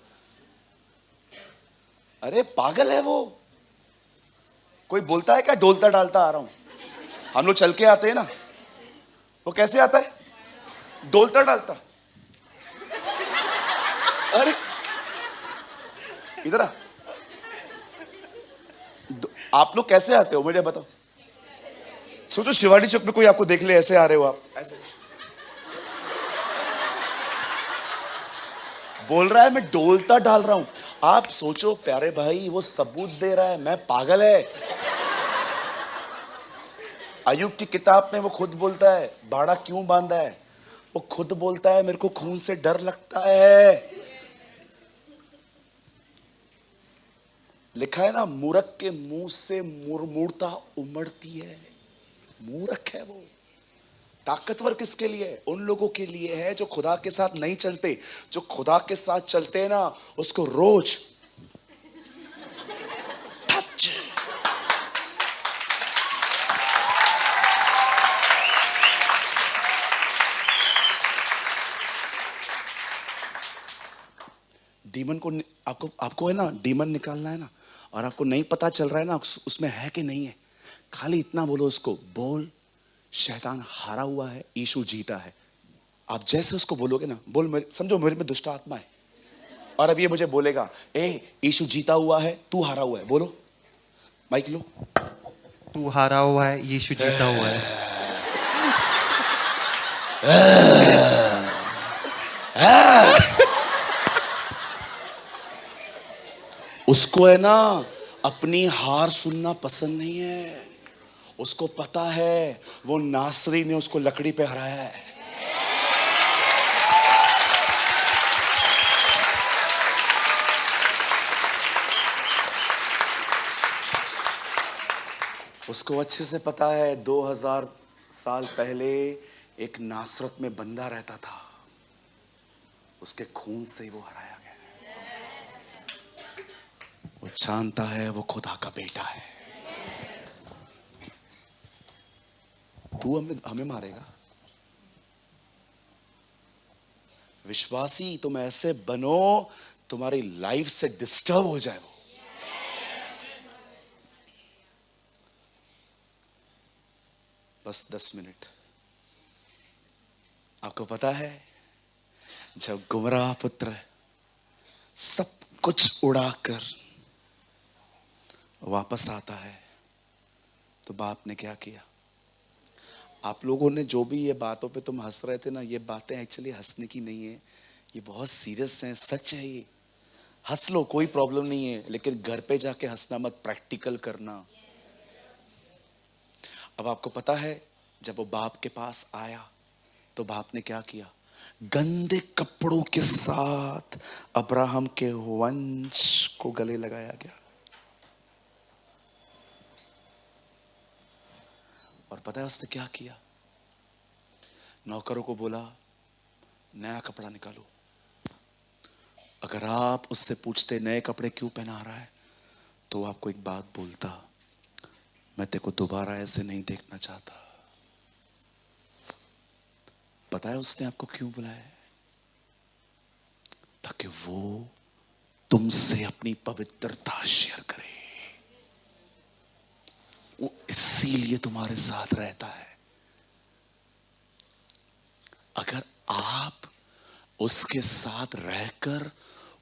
अरे पागल है वो। कोई बोलता है क्या डोलता डालता आ रहा हूं? हम लोग चल के आते हैं ना, वो कैसे आता है? डोलता डालता। अरे इधर आ। आप लोग कैसे आते हो मुझे बताओ। सोचो शिवाजी चौक में कोई आपको देख ले, ऐसे आ रहे हो आप, ऐसे बोल रहा है मैं डोलता डाल रहा हूं। आप सोचो प्यारे भाई, वो सबूत दे रहा है मैं पागल है। अय्यूब की किताब में वो खुद बोलता है बाड़ा क्यों बांधा है, वो खुद बोलता है मेरे को खून से डर लगता है। लिखा है ना, मूर्ख के मुंह से मूर्खता उमड़ती है। मूर्ख है वो। ताकतवर किसके लिए है? उन लोगों के लिए है जो खुदा के साथ नहीं चलते। जो खुदा के साथ चलते हैं ना, उसको रोज टच। डीमन को आपको है ना, डीमन निकालना है ना, और आपको नहीं पता चल रहा है ना उसमें है कि नहीं है, खाली इतना बोलो उसको, बोल शैतान हारा हुआ है, यीशु जीता है। आप जैसे उसको बोलोगे ना, बोल समझो मेरे में दुष्ट आत्मा है, और अब ये मुझे बोलेगा ए यीशु जीता हुआ है, तू हारा हुआ है। बोलो, माइक लो। तू हारा हुआ है, यीशु जीता हुआ है। उसको है ना अपनी हार सुनना पसंद नहीं है। उसको पता है वो नासरी ने उसको लकड़ी पे हराया है। उसको अच्छे से पता है 2000 साल पहले एक नासरत में बंदा रहता था, उसके खून से ही वो हराया गया। वो जानता है वो खुदा का बेटा है। तू हमें मारेगा? विश्वासी तुम ऐसे बनो तुम्हारी लाइफ से डिस्टर्ब हो जाए वो। बस 10 मिनट। आपको पता है जब गुमराह पुत्र सब कुछ उड़ाकर वापस आता है तो बाप ने क्या किया? आप लोगों ने जो भी ये बातों पे तुम हंस रहे थे ना, ये बातें एक्चुअली हंसने की नहीं है, ये बहुत सीरियस हैं, सच है ये। हंस लो, कोई प्रॉब्लम नहीं है, लेकिन घर पे जाके हंसना मत, प्रैक्टिकल करना। अब आपको पता है, जब वो बाप के पास आया तो बाप ने क्या किया? गंदे कपड़ों के साथ अब्राहम के वंश को गले लगाया गया। और पता है उसने क्या किया? नौकरों को बोला, नया कपड़ा निकालो। अगर आप उससे पूछते नए कपड़े क्यों पहना रहा है, तो आपको एक बात बोलता, मैं तेरे को दोबारा ऐसे नहीं देखना चाहता। पता है उसने आपको क्यों बुलाया? ताकि वो तुमसे अपनी पवित्रता शेयर करे। वो इसीलिए तुम्हारे साथ रहता है। अगर आप उसके साथ रहकर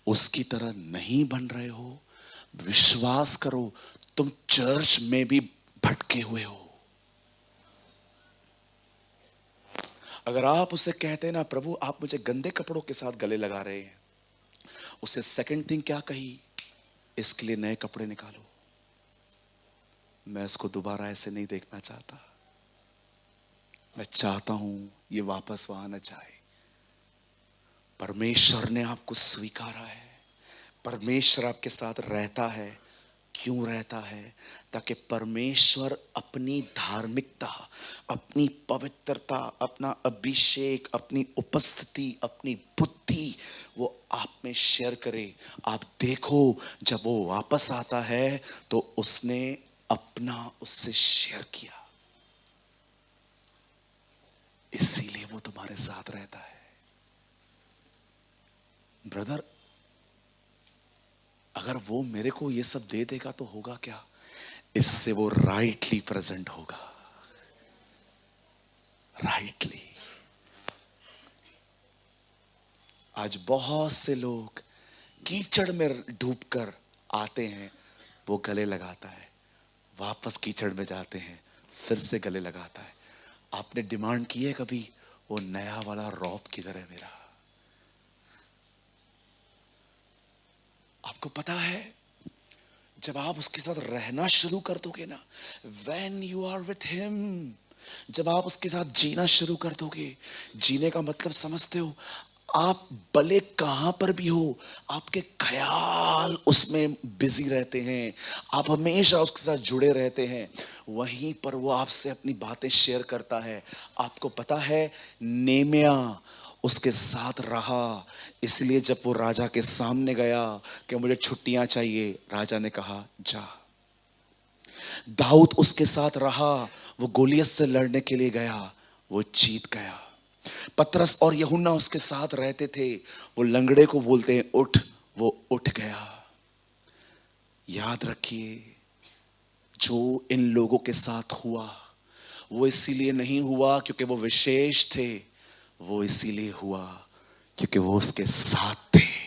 उसकी तरह नहीं बन रहे हो, विश्वास करो तुम चर्च में भी भटके हुए हो। अगर आप उसे कहते ना, प्रभु आप मुझे गंदे कपड़ों के साथ गले लगा रहे हैं, उसे सेकंड थिंग क्या कही? इसके लिए नए कपड़े निकालो, मैं इसको दोबारा ऐसे नहीं देखना चाहता। मैं चाहता हूं ये वापस वहां न जाए। परमेश्वर ने आपको स्वीकारा है, परमेश्वर आपके साथ रहता है। क्यों रहता है? ताकि परमेश्वर अपनी धार्मिकता, अपनी पवित्रता, अपना अभिषेक, अपनी उपस्थिति, अपनी बुद्धि वो आप में शेयर करे। आप देखो, जब वो वापस आता है तो उसने अपना उससे शेयर किया, इसीलिए वो तुम्हारे साथ रहता है। ब्रदर, अगर वो मेरे को ये सब दे देगा तो होगा क्या? इससे वो राइटली प्रेजेंट होगा, राइटली। आज बहुत से लोग कीचड़ में डूबकर आते हैं, वो गले लगाता है, वापस कीचड़ में जाते हैं, फिर से गले लगाता है। आपने डिमांड की है कभी, वो नया वाला रॉब किधर है मेरा? आपको पता है, जब आप उसके साथ रहना शुरू कर दोगे ना, when you are with him, जब आप उसके साथ जीना शुरू कर दोगे, जीने का मतलब समझते हो? आप भले कहां पर भी हो, आपके ख्याल उसमें बिजी रहते हैं, आप हमेशा उसके साथ जुड़े रहते हैं, वहीं पर वो आपसे अपनी बातें शेयर करता है। आपको पता है, नेमिया उसके साथ रहा, इसलिए जब वो राजा के सामने गया कि मुझे छुट्टियां चाहिए, राजा ने कहा जा। दाऊद उसके साथ रहा, वो गोलियत से लड़ने के लिए गया, वो जीत गया। पतरस और यूहन्ना उसके साथ रहते थे, वो लंगड़े को बोलते हैं उठ, वो उठ गया। याद रखिए, जो इन लोगों के साथ हुआ वो इसीलिए नहीं हुआ क्योंकि वो विशेष थे, वो इसीलिए हुआ क्योंकि वो उसके साथ थे।